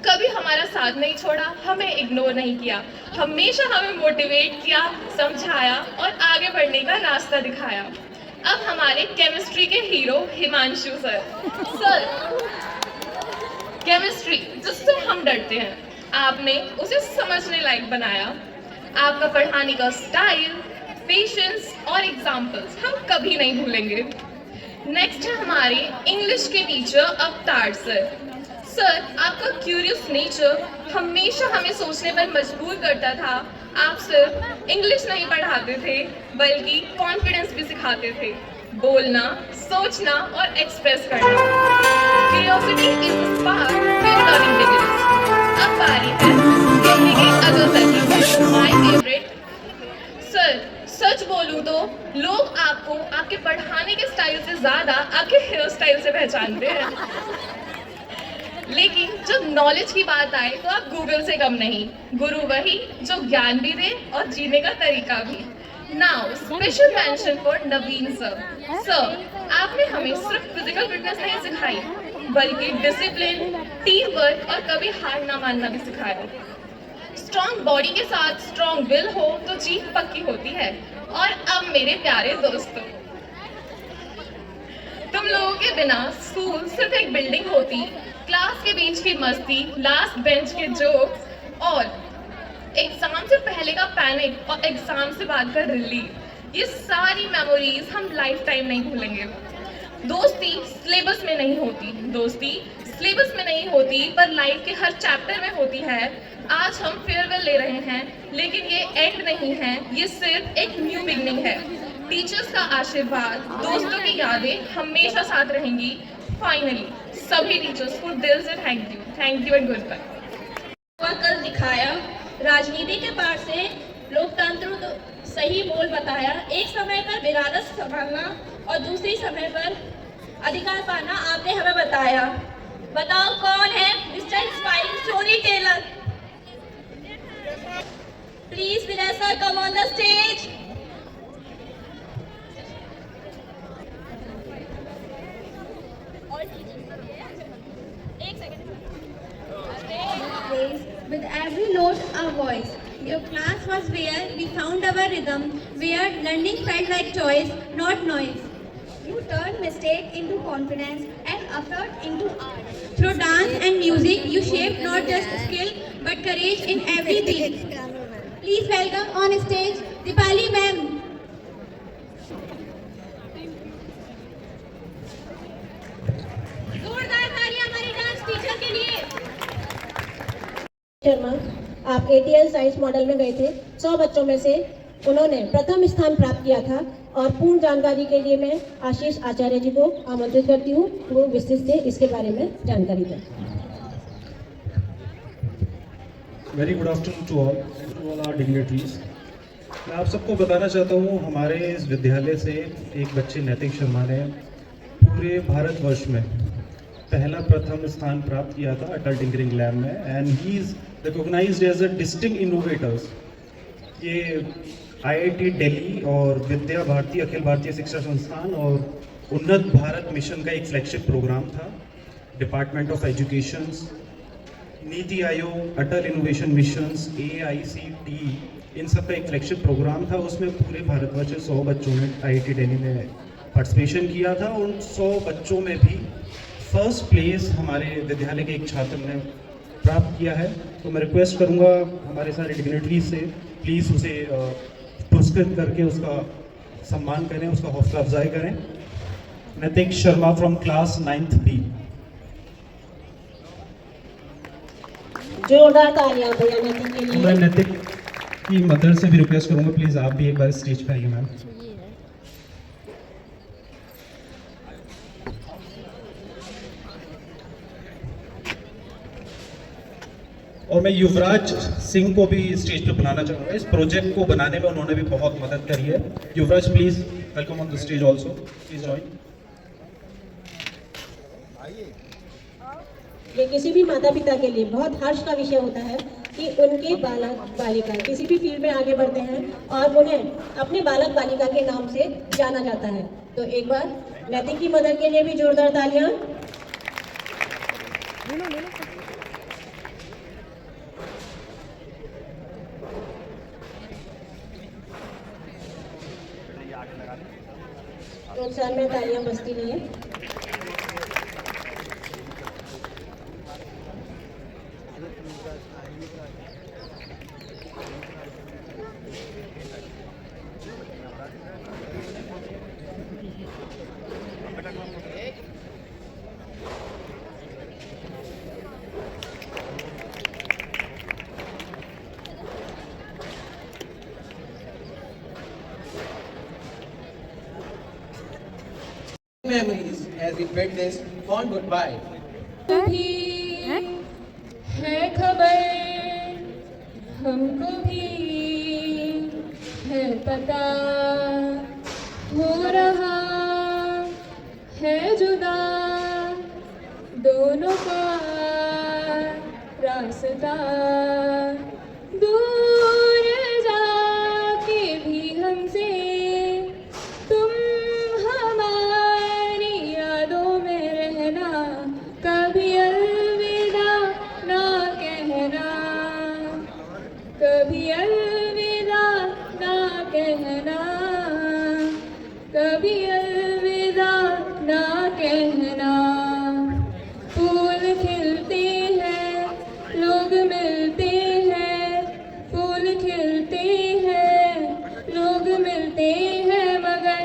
कभी हमारा साथ नहीं छोड़ा, हमें इग्नोर नहीं किया, हमेशा हमें मोटिवेट किया, समझाया और आगे बढ़ने का रास्ता दिखाया। अब हमारे केमिस्ट्री के hero Himanshu sir. Sir, chemistry जिससे हम डरते हैं, आपने उसे समझने लायक बनाया। आपका पढ़ाने का स्टाइल, पेशेंस और एग्जाम्पल्स हम कभी नहीं भूलेंगे। नेक्स्ट है हमारे इंग्लिश के टीचर अवतार सर। सर, आपका क्यूरियस नेचर हमेशा हमें सोचने पर मजबूर करता था। आप सिर्फ इंग्लिश नहीं पढ़ाते थे बल्कि कॉन्फिडेंस भी सिखाते थे, बोलना, सोचना और एक्सप्रेस करना। Curiosity is the spark we are learning beginners. अब बारी है हिंदी के other sir, my favourite. Sir, सच बोलूं तो लोग आपको आपके पढ़ाने के स्टाइल से ज्यादा आपके हेयर स्टाइल से पहचानते हैं, लेकिन जब नॉलेज की बात आए तो आप गूगल से कम नहीं। गुरु वही जो ज्ञान भी दे और जीने का तरीका भी। Now special mention for Naveen sir. Sir, आपने हमें सिर्फ फिजिकल फिटनेस नहीं सिखाई बल्कि डिसिप्लिन, टीम वर्क और कभी हार ना मानना भी सिखाया। स्ट्रॉन्ग बॉडी के साथ स्ट्रॉन्ग विल हो तो जीत पक्की होती है। और अब मेरे प्यारे दोस्तों, तुम लोगों के बिना स्कूल सिर्फ एक बिल्डिंग होती। क्लास के बीच की मस्ती, लास्ट बेंच के जोक्स और एग्जाम से पहले का पैनिक और एग्जाम से बाद का रिलीफ, ये सारी मेमोरीज हम लाइफ टाइम नहीं भूलेंगे। दोस्ती सिलेबस में नहीं होती, दोस्ती सिलेबस में नहीं होती पर लाइफ के हर चैप्टर में होती है। आज हम फेयरवेल ले रहे हैं, लेकिन ये एंड नहीं है, ये सिर्फ एक न्यू बिगनिंग है। टीचर्स का आशीर्वाद, दोस्तों की यादें हमेशा साथ रहेंगी। फाइनली सभी टीचर्स को दिल से thank you and goodbye. कल दिखाया, राजनीति के पार से लोकतंत्र को सही बोल बताया। एक समय पर विरासत संभालना और दूसरी समय पर अधिकार पाना आपने हमें बताया। बताओ कौन है mister inspiring story teller? Please Vinay sir, come on the stage. With every note a voice. Your class was where we found our rhythm, where learning felt like choice, not noise. You turned mistake into confidence and effort into art. Through dance and music, you shaped not just skill but courage in everything. Please welcome on stage Dipali ma'am. जोरदार तालियां हमारे dance teacher के लिए। शर्मा, आप ATL science model में गए थे। 100 बच्चों में से उन्होंने प्रथम स्थान प्राप्त किया था। और पूर्ण जानकारी के लिए मैं आशीष आचार्य जी को आमंत्रित करती हूँ, वो विस्तृत से इसके बारे में जानकारी दें। Very good afternoon to all our dignitaries. मैं आप सबको बताना चाहता हूँ, हमारे इस विद्यालय से एक बच्चे नैतिक शर्मा ने पूरे भारतवर्ष में पहला प्रथम स्थान प्राप्त किया था अटल टिंकरिंग लैब में, and he is recognized as a distinct innovators. ये IIT दिल्ली और विद्या भारती अखिल भारतीय शिक्षा संस्थान और उन्नत भारत मिशन का एक फ्लैगशिप प्रोग्राम था। Department of education, NITI Aayog, Atal innovation missions, AICT, इन सब का एक फ्लैगशिप प्रोग्राम था। उसमें पूरे भारतवर्ष से 100 बच्चों ने IIT दिल्ली में पार्टिसिपेशन किया था। उन 100 बच्चों में भी फर्स्ट प्लेस हमारे विद्यालय के एक छात्र ने प्राप्त किया है। तो मैं रिक्वेस्ट करूंगा हमारे सारे डिग्नेटरीज से, प्लीज़ उसे पुरस्कृत करके उसका सम्मान करें, उसका हौसला अफजाई करें। नैतिक Sharma from class 9th B। जोरदार तालियां भैया नैतिक के लिए। मैं नैतिक की मदर से भी रिक्वेस्ट करूंगा, प्लीज़ आप भी एक बार स्टेज पर आइए मैम। और मैं युवराज सिंह को भी स्टेज पे बुलाना चाहूँगा। इस प्रोजेक्ट को बनाने में उन्होंने भी बहुत मदद करी है। Yuvraj please welcome on the stage also, please join. ये किसी भी माता पिता के लिए बहुत हर्ष का विषय होता है कि उनके बालक बालिका किसी भी फील्ड में आगे बढ़ते हैं और उन्हें अपने बालक बालिका के नाम से जाना जाता है। तो एक बार नैतिक की मदद के लिए भी जोरदार तालियां। प्रोत्साहन में तालियां बजती नहीं है। Memories as we bid this fond goodbye. है खबर हमको भी है पता, हो रहा है जुदा दोनों का रास्ता, दूर जाके भी हमसे तुम हमारी यादों में रहना, कभी अलविदा ना कहना, कभी अलविदा ना कहना, कभी अलविदा ना कहना। फूल खिलते हैं लोग मिलते हैं, फूल खिलते हैं लोग मिलते हैं, मगर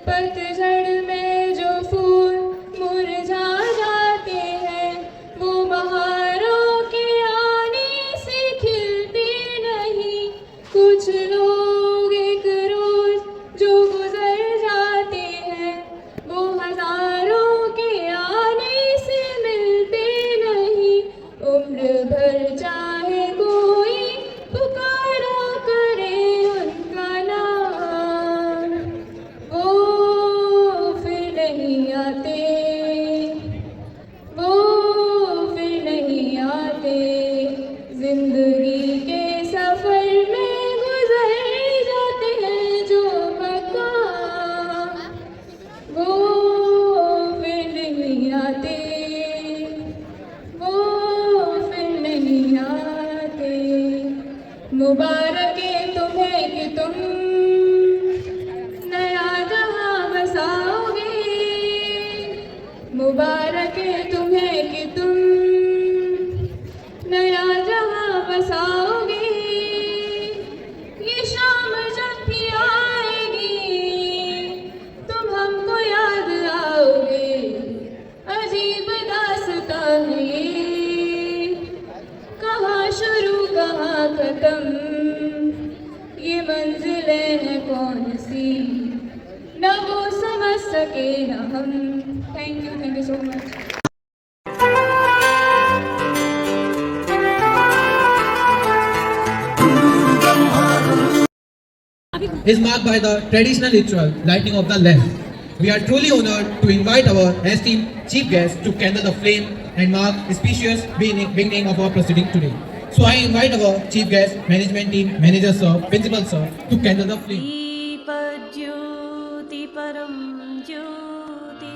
पतझड़ में जो फूल मुरझा जाते हैं वो बहारों के आने से खिलते नहीं। कुछ लोग एक रोज जो गुजर जाते हैं वो हजारों के आने से मिलते नहीं। उम्र भर चाहे कोई पुकारा करे उनका नाम, वो फिर नहीं आते, वो फिर नहीं आते। जिंदगी के सफर में गुजर जाते हैं जो मकाम, वो फिर नहीं आते, वो फिर नहीं आते। मुबारक है तुम्हें कि तुम नया जहां बसाओगे, मुबारक है तुम्हें कि तुम नया जहां बसाओगे। ये शाम जब भी आएगी तुम हमको याद आओगे, अजीब दास्तां है ये, कहाँ शुरू कहाँ खत्म, ये मंजिलें हैं कौन सी, न वो समझ सके न हम। Thank you so much. Is marked by the traditional ritual lighting of the lamp. We are truly honored to invite our esteemed chief guest to kindle the flame and mark auspicious beginning of our proceeding today. So I invite our chief guest, management team, manager sir, principal sir to kindle the flame. Deepjyoti परम ज्योति,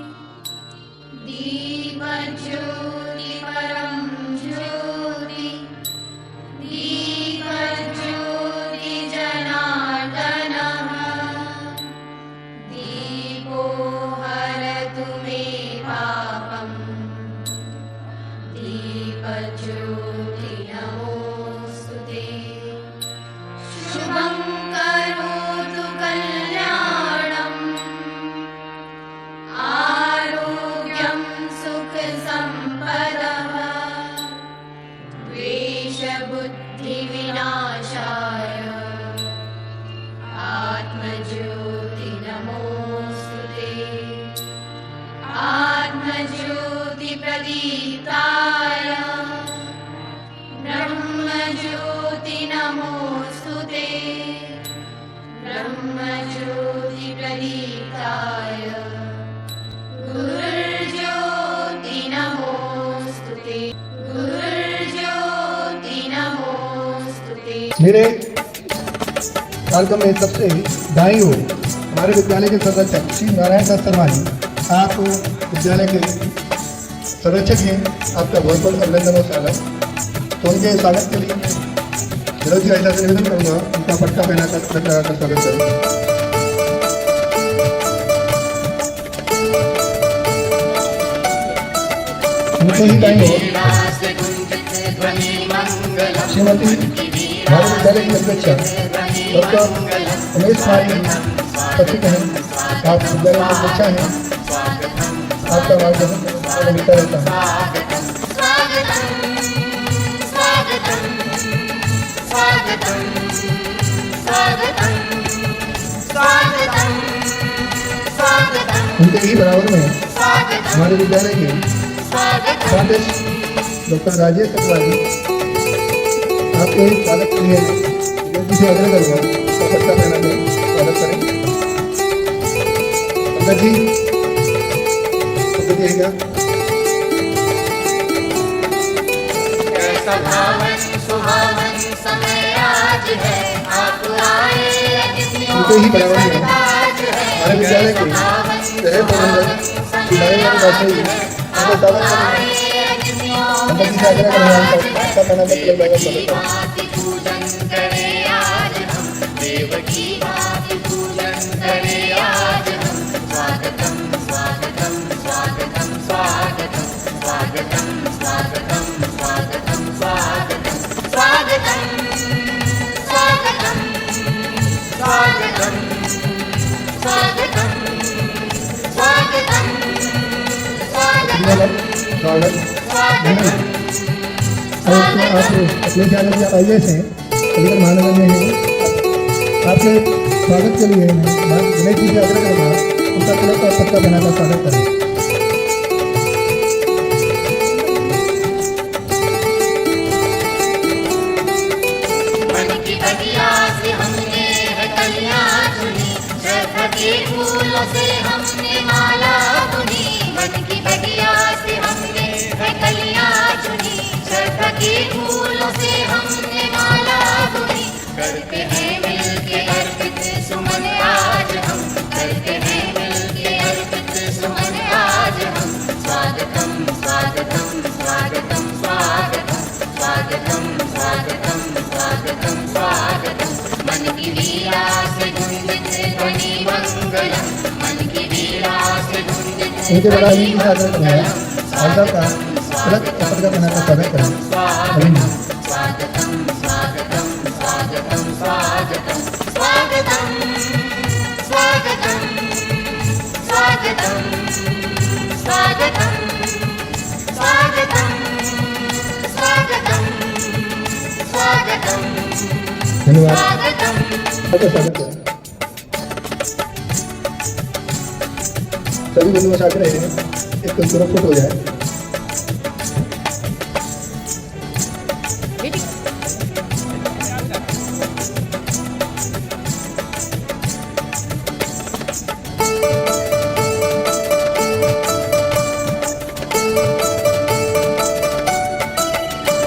दीपज्योति परम ज्योति, दीपज्योति जनार्दनः, दीपो हरतु मे पापम्, दीपज्योति नमोऽस्तुते। शुभं करोतु कल्याणम्, आरोग्यं सुखसम्पदः, द्वेषबुद्धिविनाशाय, आत्मज्योति नमोऽस्तुते। आत्मज्योति प्रदीप्ताय ब्रह्म गणिताय गुरुर्ज्योति नमोस्तुते गुरुर्ज्योति नमोस्तुते। मेरे कार्यक्रम में सबसे दाई हो हमारे विद्यालय के संरक्षक श्री नारायण दास शर्मा जी, आप विद्यालय के संरक्षक हैं, आपका बहुत बहुत अभिनंदन और स्वागत। तो उनके स्वागत के लिए विरोधी आयता से निवेदन करूँगा उनका पटका पहनाकर तिलक लगाकर स्वागत करें। उनके ही दाई हो श्रीमती भारत विद्यालय की अध्यक्षा डॉक्टर उमेश कुमारी सचिव हैं, आप विद्यालय में अध्यक्षा हैं, आपका मार्गदर्शन मिलता रहता है। उनके ही बराबर में हमारे विद्यालय के स्वागत डॉक्टर राजेश चतुर्वेदी, आपके स्वागत के लिए विनती से आग्रह करूँगा तो पटका पहना कर स्वागत करें। पंकज जी दिएगा। कैसा भावन सुहावन समय आज है, आप आए उनके ही बराबर में हमारे विद्यालय के शहर प्रबंधक सिलाई वाली उनको स्वागत करें। पंकज जी से आग्रह करूँगा उनका पटका पहना कर तिलक लगाकर स्वागत करें। आप अपने ख्याल में आप आइए से अलीगढ़ महानगर में हैं, आपके स्वागत के लिए मैं गणेश जी से आग्रह करूँगा उनका तिलक और पटका बनाकर स्वागत करें। फूलों से हमने माला बुनी, मन की बगिया से हमने है कलियां चुनी, श्रद्धा के फूलों से हमने माला बुनी, करते हैं मिलके अर्पित सुमन आज हम, करते हैं मिलके अर्पित सुमन आज हम, स्वागतम स्वागतम स्वागतम स्वागतम स्वागतम स्वागतम स्वागतम स्वागतम, मन की वीणा से गुंजित ध्वनि मंगलम, मन की वीणा से गुंजित उनके बड़ा ही स्वागत करें। आइए का तिलक और पटका बनाकर स्वागत करें। स्वागतम स्वागतम स्वागतम स्वागतम स्वागतम स्वागतम स्वागतम स्वागतम स्वागतम स्वागतम स्वागतम धन्यवाद। स्वागत करें। सभी बंधुओं से आग्रह है एक खूबसूरत फोटो हो जाए।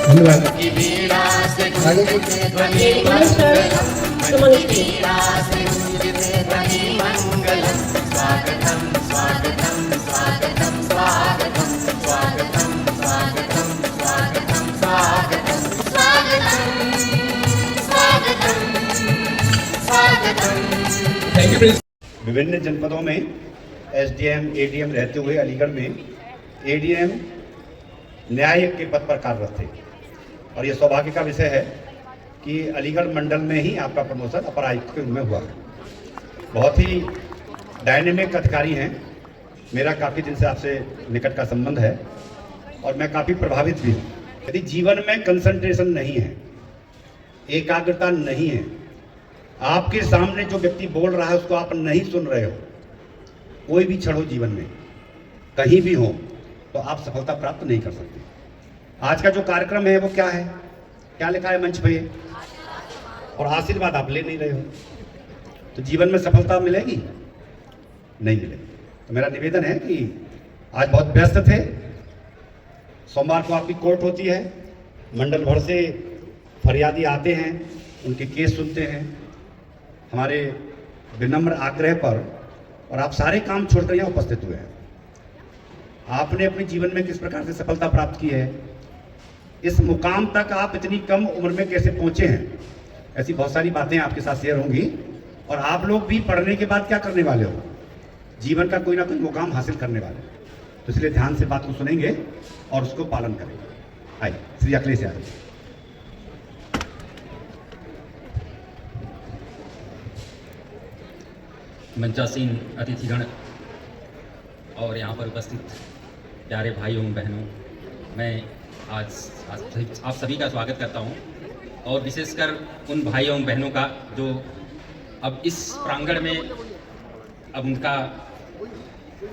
धन्यवाद। आगे स्वागतम स्वागतम स्वागतम स्वागतम स्वागतम स्वागतम स्वागतम स्वागतम स्वागतम स्वागतम स्वागतम। विभिन्न जनपदों में एसडीएम एडीएम रहते हुए अलीगढ़ में एडीएम न्यायिक के पद पर कार्यरत थे और ये सौभाग्य का विषय है कि अलीगढ़ मंडल में ही आपका प्रमोशन अपर आयुक्त के रूप में हुआ। बहुत ही डायनेमिक अधिकारी हैं, मेरा काफ़ी दिन से आपसे निकट का संबंध है और मैं काफ़ी प्रभावित भी हूँ। यदि जीवन में कंसंट्रेशन नहीं है, एकाग्रता नहीं है, आपके सामने जो व्यक्ति बोल रहा है उसको आप नहीं सुन रहे हो, कोई भी क्षण हो जीवन में कहीं भी हो, तो आप सफलता प्राप्त नहीं कर सकते। आज का जो कार्यक्रम है वो क्या है, क्या लिखा है मंच पे, और आशीर्वाद आप ले नहीं रहे हो, तो जीवन में सफलता मिलेगी? नहीं मिले। तो मेरा निवेदन है कि आज बहुत व्यस्त थे, सोमवार को आपकी कोर्ट होती है, मंडल भर से फरियादी आते हैं, उनके केस सुनते हैं हमारे विनम्र आग्रह पर, और आप सारे काम छोड़कर यहाँ उपस्थित हुए हैं। आपने अपने जीवन में किस प्रकार से सफलता प्राप्त की है, इस मुकाम तक आप इतनी कम उम्र में कैसे पहुँचे हैं, ऐसी बहुत सारी बातें आपके साथ शेयर होंगी। और आप लोग भी पढ़ने के बाद क्या करने वाले हो, जीवन का कोई ना कोई मुकाम हासिल करने वाले हो, तो इसलिए ध्यान से बात को सुनेंगे और उसको पालन करेंगे। आइए श्री अखिलेश यादव। मंचासीन अतिथिगण और यहाँ पर उपस्थित प्यारे भाइयों बहनों, मैं आज आप सभी का स्वागत करता हूँ, और विशेषकर उन भाइयों बहनों का जो अब इस प्रांगण में अब उनका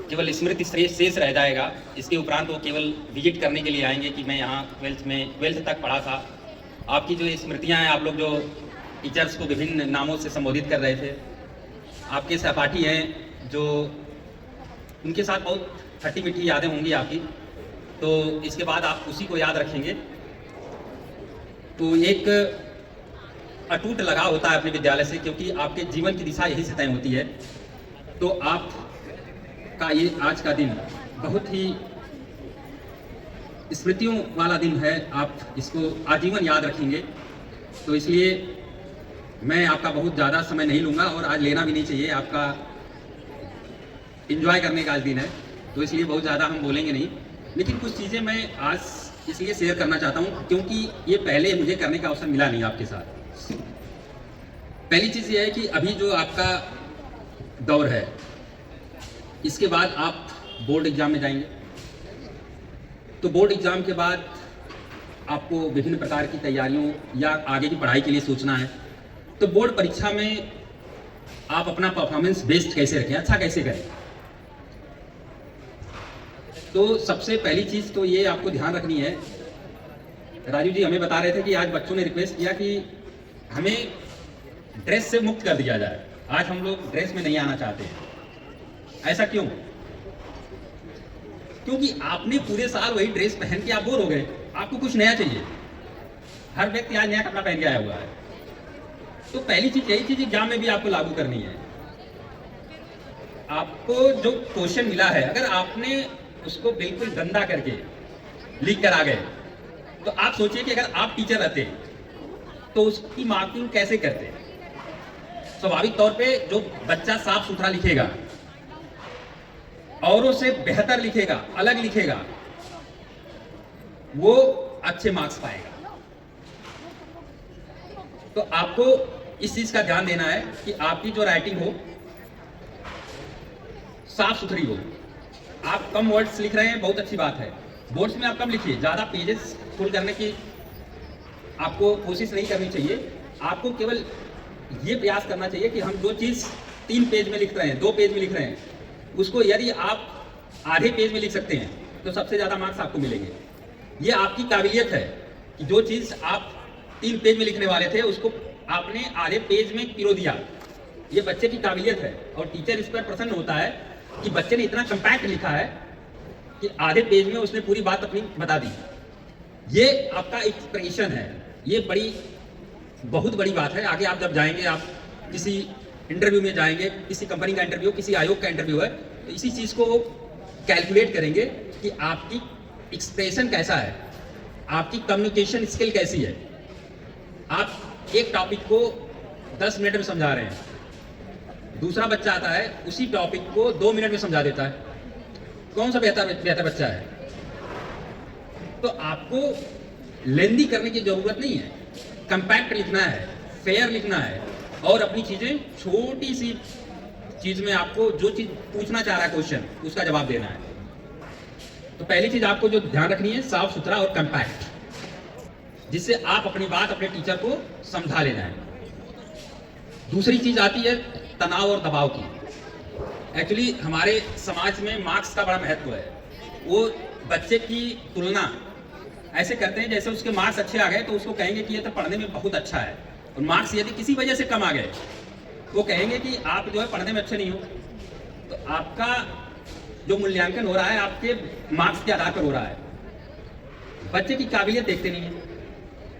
केवल स्मृति शेष रह जाएगा। इसके उपरांत वो केवल विजिट करने के लिए आएंगे कि मैं यहाँ 12th तक पढ़ा था। आपकी जो स्मृतियाँ हैं, आप लोग जो टीचर्स को विभिन्न नामों से संबोधित कर रहे थे, आपके सहपाठी हैं जो उनके साथ बहुत खट्टी मीठी यादें होंगी आपकी, तो इसके बाद आप उसी को याद रखेंगे। तो एक अटूट लगाव होता है अपने विद्यालय से, क्योंकि आपके जीवन की दिशा यही से तय होती है। तो आप का ये आज का दिन बहुत ही स्मृतियों वाला दिन है, आप इसको आजीवन याद रखेंगे। तो इसलिए मैं आपका बहुत ज़्यादा समय नहीं लूँगा, और आज लेना भी नहीं चाहिए, आपका एंजॉय करने का आज दिन है, तो इसलिए बहुत ज़्यादा हम बोलेंगे नहीं। लेकिन कुछ चीज़ें मैं आज इसलिए शेयर करना चाहता हूँ क्योंकि ये पहले मुझे करने का अवसर मिला नहीं आपके साथ। पहली चीज़ ये है कि अभी जो आपका दौर है, इसके बाद आप बोर्ड एग्ज़ाम में जाएंगे। तो बोर्ड एग्ज़ाम के बाद आपको विभिन्न प्रकार की तैयारियों या आगे की पढ़ाई के लिए सोचना है। तो बोर्ड परीक्षा में आप अपना परफॉर्मेंस बेस्ट कैसे रखें, अच्छा कैसे करें। तो सबसे पहली चीज़ तो ये आपको ध्यान रखनी है, राजू जी हमें बता रहे थे कि आज बच्चों ने रिक्वेस्ट किया कि हमें ड्रेस से मुक्त कर दिया जाए। आज हम लोग ड्रेस में नहीं आना चाहते हैं। ऐसा क्यों? क्योंकि आपने पूरे साल वही ड्रेस पहन के आप बोर हो गए, आपको कुछ नया चाहिए। हर व्यक्ति आज नया कपड़ा पहन के आया हुआ है। तो पहली चीज यही चीज एग्जाम में भी आपको लागू करनी है। आपको जो क्वेश्चन मिला है, अगर आपने उसको बिल्कुल गंदा करके लिख कर आ गए, तो आप सोचिए कि अगर आप टीचर रहते तो उसकी मार्किंग कैसे करते। स्वाभाविक तौर पे जो बच्चा साफ सुथरा लिखेगा, औरों से बेहतर लिखेगा, अलग लिखेगा, वो अच्छे मार्क्स पाएगा। तो आपको इस चीज का ध्यान देना है कि आपकी जो राइटिंग हो साफ सुथरी हो। आप कम वर्ड्स लिख रहे हैं, बहुत अच्छी बात है, बोर्ड्स में आप कम लिखिए, ज्यादा पेजेस फुल करने की आपको कोशिश नहीं करनी चाहिए। आपको केवल ये प्रयास करना चाहिए कि हम जो चीज 3 पेज में लिख रहे हैं, 2 पेज में लिख रहे हैं, उसको यदि आप आधे पेज में लिख सकते हैं तो सबसे ज्यादा मार्क्स आपको मिलेंगे। ये आपकी काबिलियत है कि जो चीज आप 3 पेज में लिखने वाले थे उसको आपने आधे पेज में पिरो दिया। ये बच्चे की काबिलियत है, और टीचर इस पर प्रसन्न होता है कि बच्चे ने इतना कंपैक्ट लिखा है कि आधे पेज में उसने पूरी बात अपनी बता दी। ये आपका एक्सप्रेशन है, ये बहुत बड़ी बात है। आगे आप जब जाएंगे, आप किसी इंटरव्यू में जाएंगे, किसी कंपनी का इंटरव्यू, किसी आयोग का इंटरव्यू है, तो इसी चीज़ को कैलकुलेट करेंगे कि आपकी एक्सप्रेशन कैसा है, आपकी कम्युनिकेशन स्किल कैसी है। आप एक टॉपिक को 10 मिनट में समझा रहे हैं, दूसरा बच्चा आता है उसी टॉपिक को 2 मिनट में समझा देता है, कौन सा बेहतर बच्चा है। तो आपको लेंदी करने की जरूरत नहीं है, कंपैक्ट लिखना है, फेयर लिखना है, और अपनी चीजें छोटी सी चीज में आपको जो चीज पूछना चाह रहा है क्वेश्चन, उसका जवाब देना है। तो पहली चीज आपको जो ध्यान रखनी है, साफ सुथरा और कंपैक्ट, जिससे आप अपनी बात अपने टीचर को समझा लेना है। दूसरी चीज आती है तनाव और दबाव की। एक्चुअली हमारे समाज में मार्क्स का बड़ा महत्व है। वो बच्चे की तुलना ऐसे करते हैं जैसे उसके मार्क्स अच्छे आ गए तो उसको कहेंगे कि ये तो पढ़ने में बहुत अच्छा है, और मार्क्स यदि किसी वजह से कम आ गए वो कहेंगे कि आप जो है पढ़ने में अच्छे नहीं हो। तो आपका जो मूल्यांकन हो रहा है आपके मार्क्स के आधार पर हो रहा है, बच्चे की काबिलियत देखते नहीं है।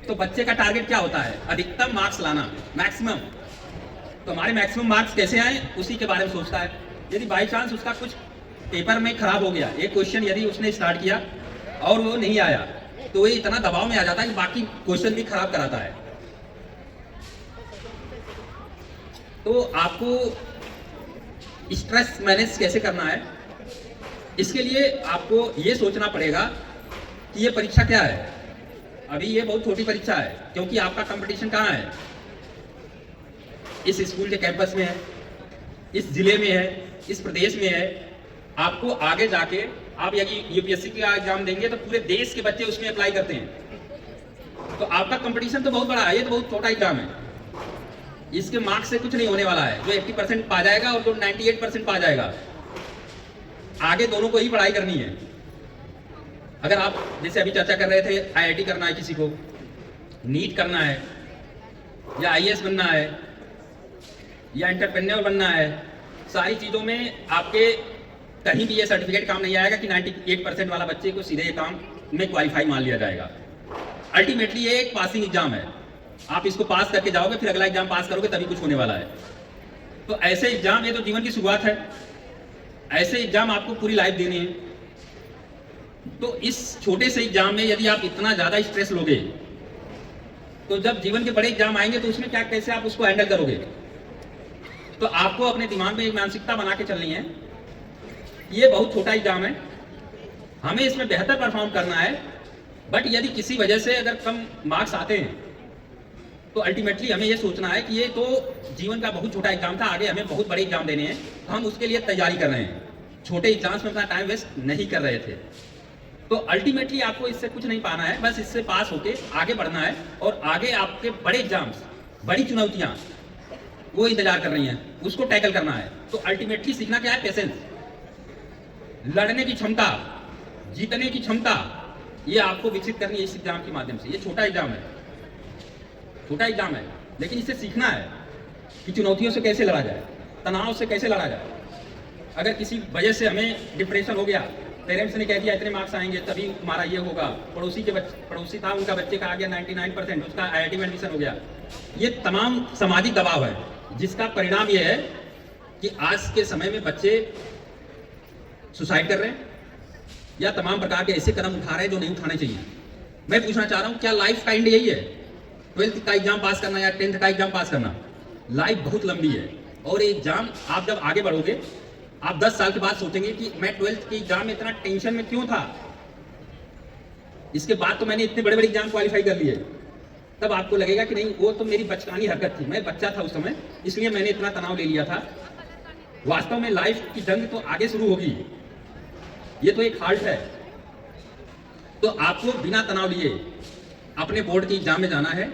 तो बच्चे का टारगेट क्या होता है? अधिकतम मार्क्स लाना, मैक्सिमम। तो हमारे मैक्सिमम मार्क्स कैसे आए उसी के बारे में सोचता है। यदि बाई चांस उसका कुछ पेपर में खराब हो गया, एक क्वेश्चन यदि उसने स्टार्ट किया और वो नहीं आया, तो ये इतना दबाव में आ जाता है कि बाकी क्वेश्चन भी खराब कराता है। तो आपको स्ट्रेस मैनेज कैसे करना है, इसके लिए आपको ये सोचना पड़ेगा कि ये परीक्षा क्या है। अभी ये बहुत छोटी परीक्षा है, क्योंकि आपका कंपटीशन कहाँ है? इस स्कूल के कैंपस में है, इस जिले में है, इस प्रदेश में है। आपको आगे जाके आप यदि यूपीएससी का एग्जाम देंगे तो पूरे देश के बच्चे उसमें अप्लाई करते हैं। तो आपका कंपटीशन तो बहुत बड़ा है, ये तो बहुत छोटा एग्जाम है। इसके मार्क्स से कुछ नहीं होने वाला है। जो 80% पा जाएगा और जो 98% पा जाएगा, आगे दोनों को ही पढ़ाई करनी है। अगर आप जैसे अभी चर्चा कर रहे थे, आईआईटी करना है, किसी को नीट करना है, या आईएएस बनना है, या एंटरप्रेन्योर बनना है, सारी चीज़ों में आपके कहीं भी ये सर्टिफिकेट काम नहीं आएगा कि 98% वाला बच्चे को सीधे काम में क्वालिफाई मान लिया जाएगा। अल्टीमेटली ये एक पासिंग एग्जाम है। आप इसको पास करके जाओगे, फिर अगला एग्जाम पास करोगे, तभी कुछ होने वाला है। तो ऐसे एग्जाम, ये तो जीवन की शुरुआत है, ऐसे एग्जाम आपको पूरी लाइफ देनी है। तो इस छोटे से एग्जाम में यदि आप इतना ज़्यादा स्ट्रेस लोगे, तो जब जीवन के बड़े एग्जाम आएंगे तो उसमें क्या, कैसे आप उसको हैंडल करोगे? तो आपको अपने दिमाग में एक मानसिकता बना के चलनी है। ये बहुत छोटा एग्जाम है, हमें इसमें बेहतर परफॉर्म करना है। बट यदि किसी वजह से अगर कम मार्क्स आते हैं, तो अल्टीमेटली हमें ये सोचना है कि ये तो जीवन का बहुत छोटा एग्जाम था, आगे हमें बहुत बड़े एग्जाम देने हैं, तो हम उसके लिए तैयारी कर रहे हैं। छोटे एग्जाम्स में अपना टाइम वेस्ट नहीं कर रहे थे। तो अल्टीमेटली आपको इससे कुछ नहीं पाना है, बस इससे पास होके आगे बढ़ना है। और आगे आपके बड़े एग्जाम्स, बड़ी चुनौतियाँ वो इंतजार कर रही हैं, उसको टैकल करना है। तो अल्टीमेटली सीखना क्या है? पेशेंस, लड़ने की क्षमता, जीतने की क्षमता, ये आपको विकसित करनी है इस एग्जाम के माध्यम से। ये छोटा एग्जाम है, छोटा एग्जाम है, लेकिन इसे सीखना है कि चुनौतियों से कैसे लड़ा जाए, तनाव से कैसे लड़ा जाए। अगर किसी वजह से हमें डिप्रेशन हो गया, पेरेंट्स ने कह दिया इतने मार्क्स आएंगे तभी तुम्हारा ये होगा, पड़ोसी था उनका बच्चे का आ गया 99%, उसका आईआईटी में एडमिशन हो गया। ये तमाम सामाजिक दबाव है, जिसका परिणाम ये है कि आज के समय में बच्चे सुसाइड कर रहे हैं या तमाम प्रकार के ऐसे कदम उठा रहे हैं जो नहीं उठाने चाहिए। मैं पूछना चाह रहा हूँ, क्या लाइफ का एंड यही है 12th का एग्जाम पास करना या 10th का एग्जाम पास करना? लाइफ बहुत लंबी है, और ये एग्जाम आप जब आगे बढ़ोगे, आप 10 साल के बाद सोचेंगे कि मैं 12th के एग्जाम में इतना टेंशन में क्यों था, इसके बाद तो मैंने इतने बड़े बड़े एग्जाम क्वालिफाई कर लिए। तब आपको लगेगा कि नहीं, वो तो मेरी बचकानी हरकत थी, मैं बच्चा था उस समय, इसलिए मैंने इतना तनाव ले लिया था। वास्तव में लाइफ की जंग तो आगे शुरू होगी, ये तो एक हाल्ट है। तो आपको बिना तनाव लिए अपने बोर्ड के एग्जाम में जाना है,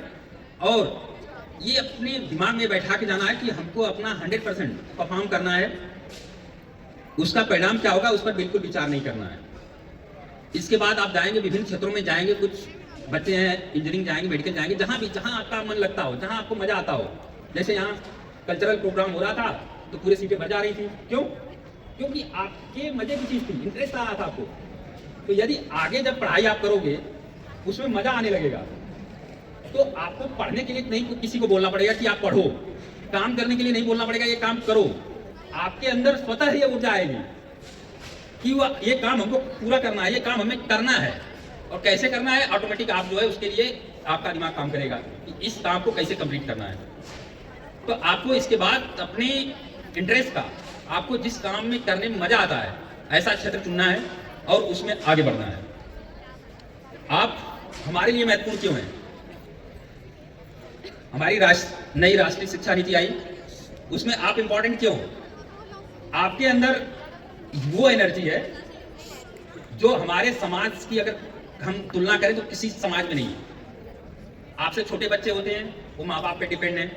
और ये अपने दिमाग में बैठा के जाना है कि हमको अपना 100% परफॉर्म करना है। उसका परिणाम क्या होगा उस पर बिल्कुल विचार नहीं करना है। इसके बाद आप जाएंगे, विभिन्न क्षेत्रों में जाएंगे, कुछ बच्चे हैं इंजीनियरिंग जाएंगे, मेडिकल जाएंगे, जहाँ भी, जहाँ आपका मन लगता हो, जहाँ आपको मजा आता हो। जैसे यहाँ कल्चरल प्रोग्राम हो रहा था तो पूरी सीटें भर जा रही थी, क्यों? क्योंकि आपके मजे की चीज़ थी, इंटरेस्ट आ रहा था आपको। तो यदि आगे जब पढ़ाई आप करोगे, उसमें मजा आने लगेगा, तो आपको पढ़ने के लिए नहीं किसी को बोलना पड़ेगा कि आप पढ़ो, काम करने के लिए नहीं बोलना पड़ेगा ये काम करो। आपके अंदर स्वतः ही ऊर्जा आएगी कि वो ये काम हमको पूरा करना है, ये काम हमें करना है। और कैसे करना है, ऑटोमेटिक आप जो है उसके लिए आपका दिमाग काम करेगा कि इस काम को कैसे कंप्लीट करना है। तो आपको इसके बाद अपने इंटरेस्ट का, आपको जिस काम में करने में मजा आता है, ऐसा क्षेत्र चुनना है और उसमें आगे बढ़ना है। आप हमारे लिए महत्वपूर्ण क्यों हैं? हमारी नई राष्ट्रीय शिक्षा नीति आई, उसमें आप इंपॉर्टेंट क्यों? आपके अंदर वो एनर्जी है जो हमारे समाज की अगर हम तुलना करें तो किसी समाज में नहीं है। आपसे छोटे बच्चे होते हैं, वो माँ बाप पे डिपेंड है।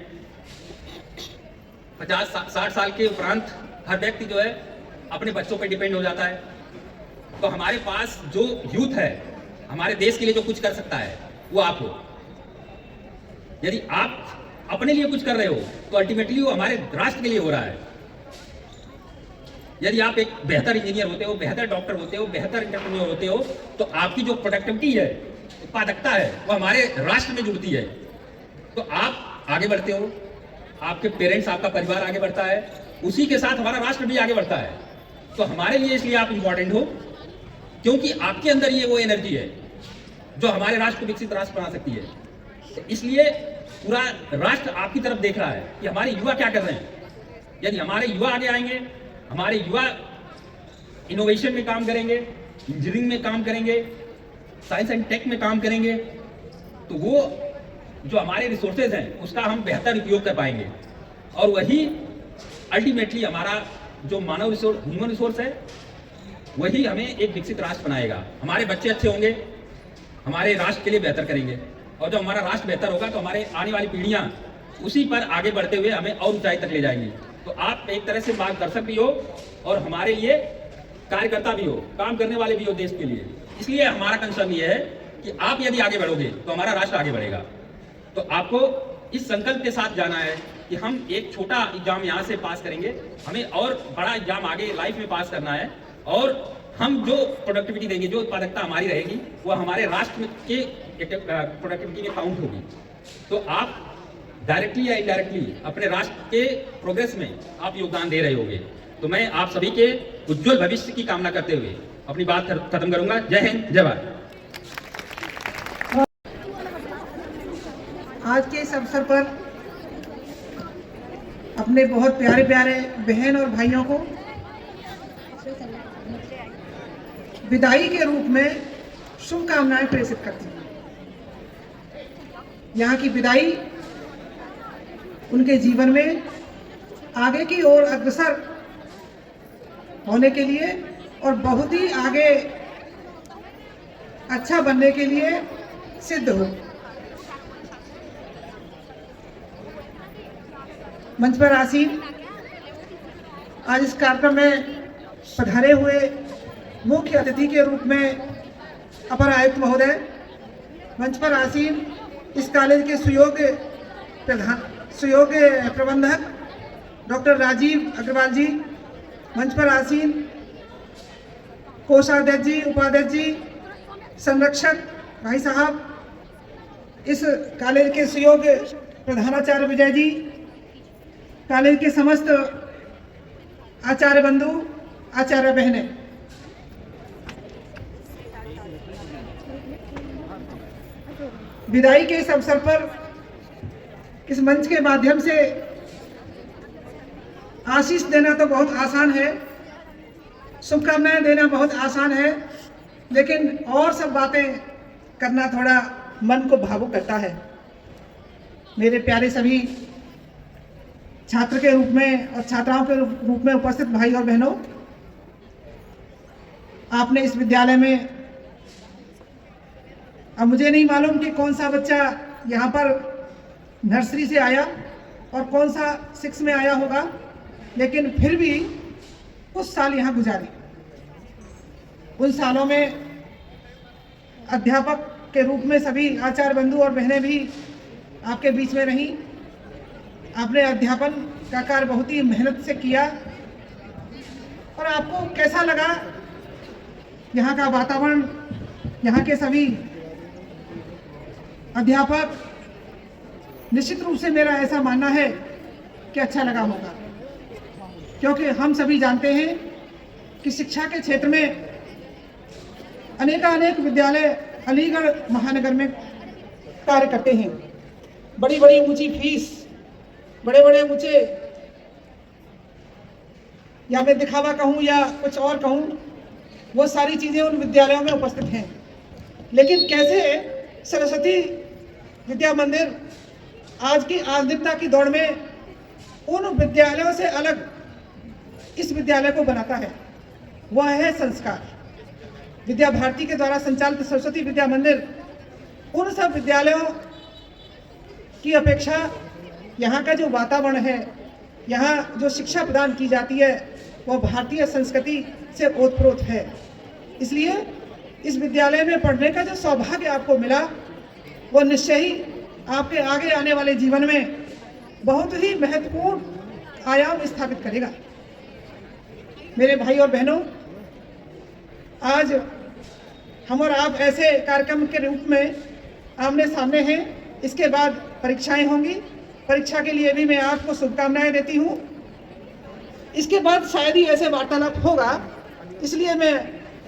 50-60 साल के उपरांत हर व्यक्ति जो है अपने बच्चों पे डिपेंड हो जाता है। तो हमारे पास जो यूथ है, हमारे देश के लिए जो कुछ कर सकता है वो आप हो। यदि आप अपने लिए कुछ कर रहे हो तो अल्टीमेटली वो हमारे राष्ट्र के लिए हो रहा है। यदि आप एक बेहतर इंजीनियर होते हो, बेहतर डॉक्टर होते हो, बेहतर एंटरप्रेन्योर होते हो, तो आपकी जो प्रोडक्टिविटी है, उत्पादकता है, वो हमारे राष्ट्र में जुड़ती है। तो आप आगे बढ़ते हो, आपके पेरेंट्स, आपका परिवार आगे बढ़ता है, उसी के साथ हमारा राष्ट्र भी आगे बढ़ता है। तो हमारे लिए इसलिए आप इम्पोर्टेंट हो, क्योंकि आपके अंदर ये वो एनर्जी है जो हमारे राष्ट्र को विकसित राष्ट्र बना सकती है। तो इसलिए पूरा राष्ट्र आपकी तरफ देख रहा है कि हमारे युवा क्या कर रहे हैं। यदि हमारे युवा आगे आएंगे, हमारे युवा इनोवेशन में काम करेंगे, इंजीनियरिंग में काम करेंगे, साइंस एंड टेक में काम करेंगे, तो वो जो हमारे रिसोर्सेज हैं उसका हम बेहतर उपयोग कर पाएंगे। और वही अल्टीमेटली हमारा जो मानव रिसोर्स, ह्यूमन रिसोर्स है, वही हमें एक विकसित राष्ट्र बनाएगा। हमारे बच्चे अच्छे होंगे, हमारे राष्ट्र के लिए बेहतर करेंगे, और जब हमारा राष्ट्र बेहतर होगा तो हमारे आने वाली पीढ़ियां उसी पर आगे बढ़ते हुए हमें और ऊंचाई तक ले जाएंगी। तो आप एक तरह से मार्गदर्शक भी हो और हमारे लिए कार्यकर्ता भी हो, काम करने वाले भी हो देश के लिए। इसलिए हमारा कंसर्न ये है कि आप यदि आगे बढ़ोगे तो हमारा राष्ट्र आगे बढ़ेगा। तो आपको इस संकल्प के साथ जाना है कि हम एक छोटा एग्जाम यहाँ से पास करेंगे, हमें और बड़ा एग्जाम आगे लाइफ में पास करना है, और हम जो प्रोडक्टिविटी देंगे, जो उत्पादकता हमारी रहेगी, वो हमारे राष्ट्र के प्रोडक्टिविटी में काउंट होगी। तो आप डायरेक्टली या इनडायरेक्टली अपने राष्ट्र के प्रोग्रेस में आप योगदान दे रहे होंगे। तो मैं आप सभी के उज्जवल भविष्य की कामना करते हुए अपनी बात खत्म करूंगा। जय हिंद, जय भारत। आज के इस अवसर पर अपने बहुत प्यारे प्यारे बहन और भाइयों को विदाई के रूप में शुभकामनाएं प्रेषित करती हूँ। यहाँ की विदाई उनके जीवन में आगे की ओर अग्रसर होने के लिए और बहुत ही आगे अच्छा बनने के लिए सिद्ध हो। मंच पर आसीन आज इस कार्यक्रम में पधारे हुए मुख्य अतिथि के रूप में अपर आयुक्त महोदय, मंच पर आसीन इस कॉलेज के सुयोग्य प्रबंधक डॉक्टर राजीव अग्रवाल जी, मंच पर आसीन कोषाध्यक्ष जी, उपाध्यक्ष जी, संरक्षक भाई साहब, इस कॉलेज के सुयोग्य प्रधानाचार्य विजय जी, कॉलेज के समस्त आचार्य बंधु, आचार्य बहनें, विदाई के इस अवसर पर इस मंच के माध्यम से आशीष देना तो बहुत आसान है, शुभकामनाएं देना बहुत आसान है, लेकिन और सब बातें करना थोड़ा मन को भावुक करता है। मेरे प्यारे सभी छात्र के रूप में और छात्राओं के रूप में उपस्थित भाई और बहनों, आपने इस विद्यालय में, अब मुझे नहीं मालूम कि कौन सा बच्चा यहाँ पर नर्सरी से आया और कौन सा 6 में आया होगा, लेकिन फिर भी कुछ साल यहाँ गुजारे। उन सालों में अध्यापक के रूप में सभी आचार्य बंधु और बहनें भी आपके बीच में रहीं। आपने अध्यापन का कार्य बहुत ही मेहनत से किया, और आपको कैसा लगा यहाँ का वातावरण, यहाँ के सभी अध्यापक? निश्चित रूप से मेरा ऐसा मानना है कि अच्छा लगा होगा, क्योंकि हम सभी जानते हैं कि शिक्षा के क्षेत्र में अनेक विद्यालय अलीगढ़ महानगर में कार्य करते हैं। बड़ी बड़ी ऊंची फीस, बड़े बड़े ऊंचे, या मैं दिखावा कहूँ या कुछ और कहूँ, वो सारी चीज़ें उन विद्यालयों में उपस्थित हैं। लेकिन कैसे सरस्वती विद्या मंदिर आज की आधुनिकता की दौड़ में उन विद्यालयों से अलग इस विद्यालय को बनाता है, वह है संस्कार। विद्या भारती के द्वारा संचालित सरस्वती विद्या मंदिर उन सब विद्यालयों की अपेक्षा यहाँ का जो वातावरण है, यहाँ जो शिक्षा प्रदान की जाती है, वह भारतीय संस्कृति से ओतप्रोत है। इसलिए इस विद्यालय में पढ़ने का जो सौभाग्य आपको मिला, वह निश्चय ही आपके आगे आने वाले जीवन में बहुत ही महत्वपूर्ण आयाम स्थापित करेगा। मेरे भाई और बहनों, आज हम और आप ऐसे कार्यक्रम के रूप में आमने सामने हैं। इसके बाद परीक्षाएं होंगी। परीक्षा के लिए भी मैं आपको शुभकामनाएं देती हूँ। इसके बाद शायद ही ऐसे वार्तालाप होगा, इसलिए मैं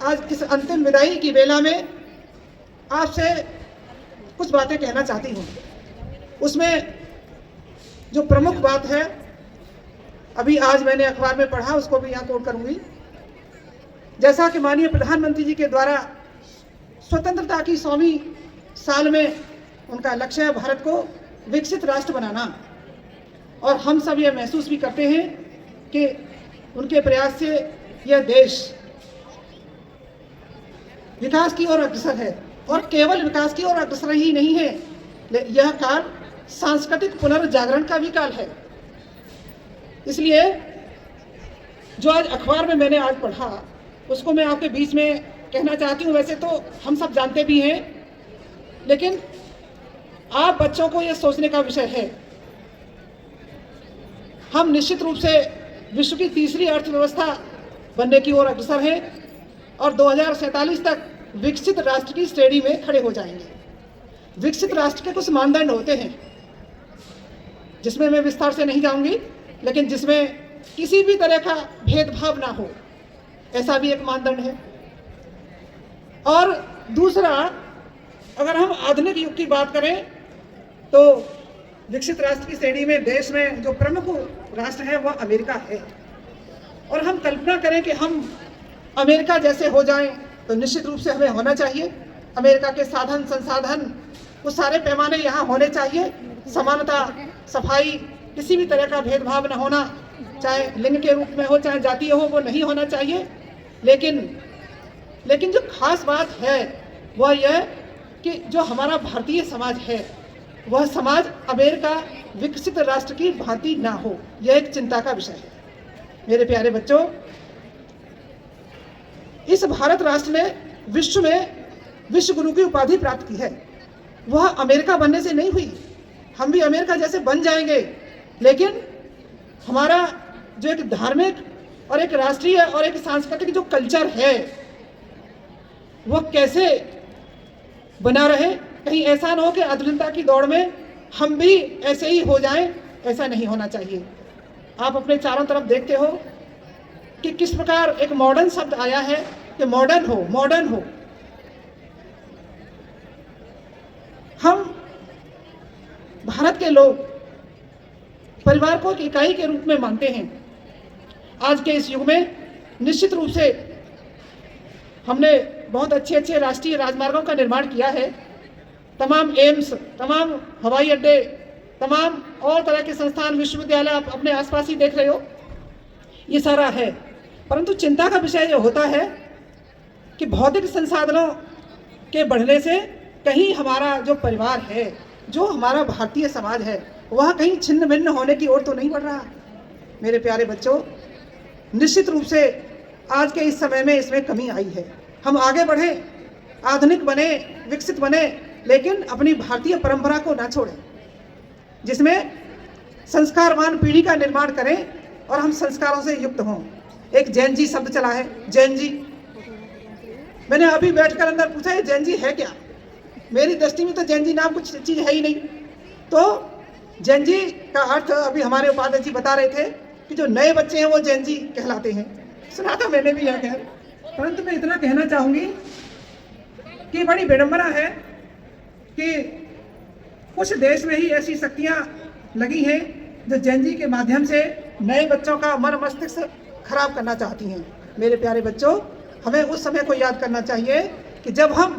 आज इस अंतिम विदाई की बेला में आपसे कुछ बातें कहना चाहती हूँ। उसमें जो प्रमुख बात है, अभी आज मैंने अखबार में पढ़ा, उसको भी यहाँ कोट करूँगी। जैसा कि माननीय प्रधानमंत्री जी के द्वारा स्वतंत्रता की 100वीं साल में उनका लक्ष्य है भारत को विकसित राष्ट्र बनाना, और हम सब ये महसूस भी करते हैं कि उनके प्रयास से यह देश विकास की ओर अग्रसर है, और केवल विकास की ओर अग्रसर ही नहीं है, यह काल सांस्कृतिक पुनर्जागरण का भी काल है। इसलिए जो आज अखबार में मैंने आज पढ़ा, उसको मैं आपके बीच में कहना चाहती हूँ। वैसे तो हम सब जानते भी हैं, लेकिन आप बच्चों को यह सोचने का विषय है। हम निश्चित रूप से विश्व की तीसरी अर्थव्यवस्था बनने की ओर अग्रसर हैं और 2047 तक विकसित राष्ट्र की श्रेणी में खड़े हो जाएंगे। विकसित राष्ट्र के कुछ मानदंड होते हैं, जिसमें मैं विस्तार से नहीं जाऊंगी, लेकिन जिसमें किसी भी तरह का भेदभाव ना हो, ऐसा भी एक मानदंड है। और दूसरा, अगर हम आधुनिक युग की बात करें तो विकसित राष्ट्र की श्रेणी में देश में जो प्रमुख राष्ट्र है वह अमेरिका है। और हम कल्पना करें कि हम अमेरिका जैसे हो जाएं तो निश्चित रूप से हमें होना चाहिए। अमेरिका के साधन संसाधन, वो सारे पैमाने यहाँ होने चाहिए। समानता, सफाई, किसी भी तरह का भेदभाव न होना, चाहे लिंग के रूप में हो चाहे जातीय हो, वो नहीं होना चाहिए। लेकिन जो खास बात है वह यह कि जो हमारा भारतीय समाज है वह समाज अमेरिका विकसित राष्ट्र की भांति ना हो, यह एक चिंता का विषय है। मेरे प्यारे बच्चों, इस भारत राष्ट्र ने विश्व में विश्व गुरु की उपाधि प्राप्त की है। वह अमेरिका बनने से नहीं हुई। हम भी अमेरिका जैसे बन जाएंगे, लेकिन हमारा जो एक धार्मिक और एक राष्ट्रीय और एक सांस्कृतिक जो कल्चर है वह कैसे बना रहे। कहीं ऐसा ना हो कि आधुनिकता की दौड़ में हम भी ऐसे ही हो जाएं, ऐसा नहीं होना चाहिए। आप अपने चारों तरफ देखते हो कि किस प्रकार एक मॉडर्न शब्द आया है कि मॉडर्न हो। हम भारत के लोग परिवार को एक इकाई के रूप में मानते हैं। आज के इस युग में निश्चित रूप से हमने बहुत अच्छे राष्ट्रीय राजमार्गों का निर्माण किया है। तमाम एम्स, तमाम हवाई अड्डे, तमाम और तरह के संस्थान, विश्वविद्यालय आप अपने आसपास ही देख रहे हो, ये सारा है। परंतु चिंता का विषय यह होता है कि भौतिक संसाधनों के बढ़ने से कहीं हमारा जो परिवार है, जो हमारा भारतीय समाज है, वह कहीं छिन्न भिन्न होने की ओर तो नहीं बढ़ रहा। मेरे प्यारे बच्चों, निश्चित रूप से आज के इस समय में इसमें कमी आई है। हम आगे बढ़े, आधुनिक बने, विकसित बने, लेकिन अपनी भारतीय परंपरा को ना छोड़ें, जिसमें संस्कारवान पीढ़ी का निर्माण करें और हम संस्कारों से युक्त हों। एक जैन जी शब्द चला है, जैन जी। मैंने अभी बैठकर अंदर पूछा ये जैन जी है क्या। मेरी दृष्टि में तो जैन जी नाम कुछ चीज़ है ही नहीं। तो जैन जी का अर्थ अभी हमारे उपाध्याय जी बता रहे थे कि जो नए बच्चे हैं वो जैन जी कहलाते हैं। सुना था मैंने भी यह कह, परंतु मैं इतना कहना चाहूँगी कि बड़ी विडंबना है कि कुछ देश में ही ऐसी शक्तियाँ लगी हैं जो जैन जी के माध्यम से नए बच्चों का मन मस्तिष्क खराब करना चाहती हैं। मेरे प्यारे बच्चों, हमें उस समय को याद करना चाहिए कि जब हम